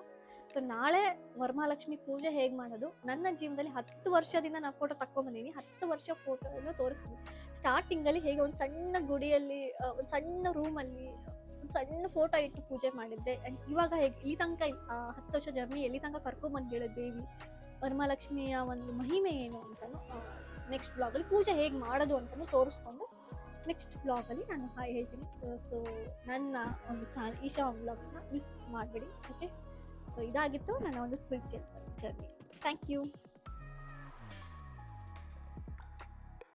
ಸೊ ನಾಳೆ ವರಮಹಾಲಕ್ಷ್ಮಿ ಪೂಜೆ ಹೇಗೆ ಮಾಡೋದು, ನನ್ನ ಜೀವನದಲ್ಲಿ 10 ವರ್ಷದಿಂದ ನಾನು ಫೋಟೋ ತಗೊಂಡ್ಬಂದಿದ್ದೀನಿ. 10 ವರ್ಷ ಫೋಟೋವನ್ನು ತೋರಿಸ್ತೀನಿ. ಸ್ಟಾರ್ಟಿಂಗಲ್ಲಿ ಹೇಗೆ ಒಂದು ಸಣ್ಣ ಗುಡಿಯಲ್ಲಿ, ಒಂದು ಸಣ್ಣ ರೂಮಲ್ಲಿ ಒಂದು ಸಣ್ಣ ಫೋಟೋ ಇಟ್ಟು ಪೂಜೆ ಮಾಡಿದ್ದೆ. ಆ್ಯಂಡ್ ಇವಾಗ ಹೇಗೆ ಇಲ್ಲಿ ತನಕ 10 ವರ್ಷ ಜರ್ನಿ ಎಲ್ಲಿ ತನಕ ಕರ್ಕೊಂಬಂದು ದೇವಿ ವರಮಹಾಲಕ್ಷ್ಮಿಯ ಒಂದು ಮಹಿಮೆ ಏನು ಅಂತಲೂ ನೆಕ್ಸ್ಟ್ ಬ್ಲಾಗಲ್ಲಿ ಪೂಜೆ ಹೇಗೆ ಮಾಡೋದು ಅಂತಲೂ ತೋರಿಸ್ಕೊಂಡು ನೆಕ್ಸ್ಟ್ ವ್ಲಾಗಲ್ಲಿ ನಾನು ಹಾಯ್ ಹೇಳ್ತೀನಿ. ಸೊ ನನ್ನ ಒಂದು ಚಾನಲ್ ಈಶಾ ವ್ಲಾಗ್ಸ್ನ ಮಿಸ್ ಮಾಡಬೇಡಿ. ಓಕೆ, ಸೊ ಇದಾಗಿತ್ತು ನನ್ನ ಒಂದು ಸ್ಪಿರಿಚುವಲ್ ಜರ್ನಿ. Thank you.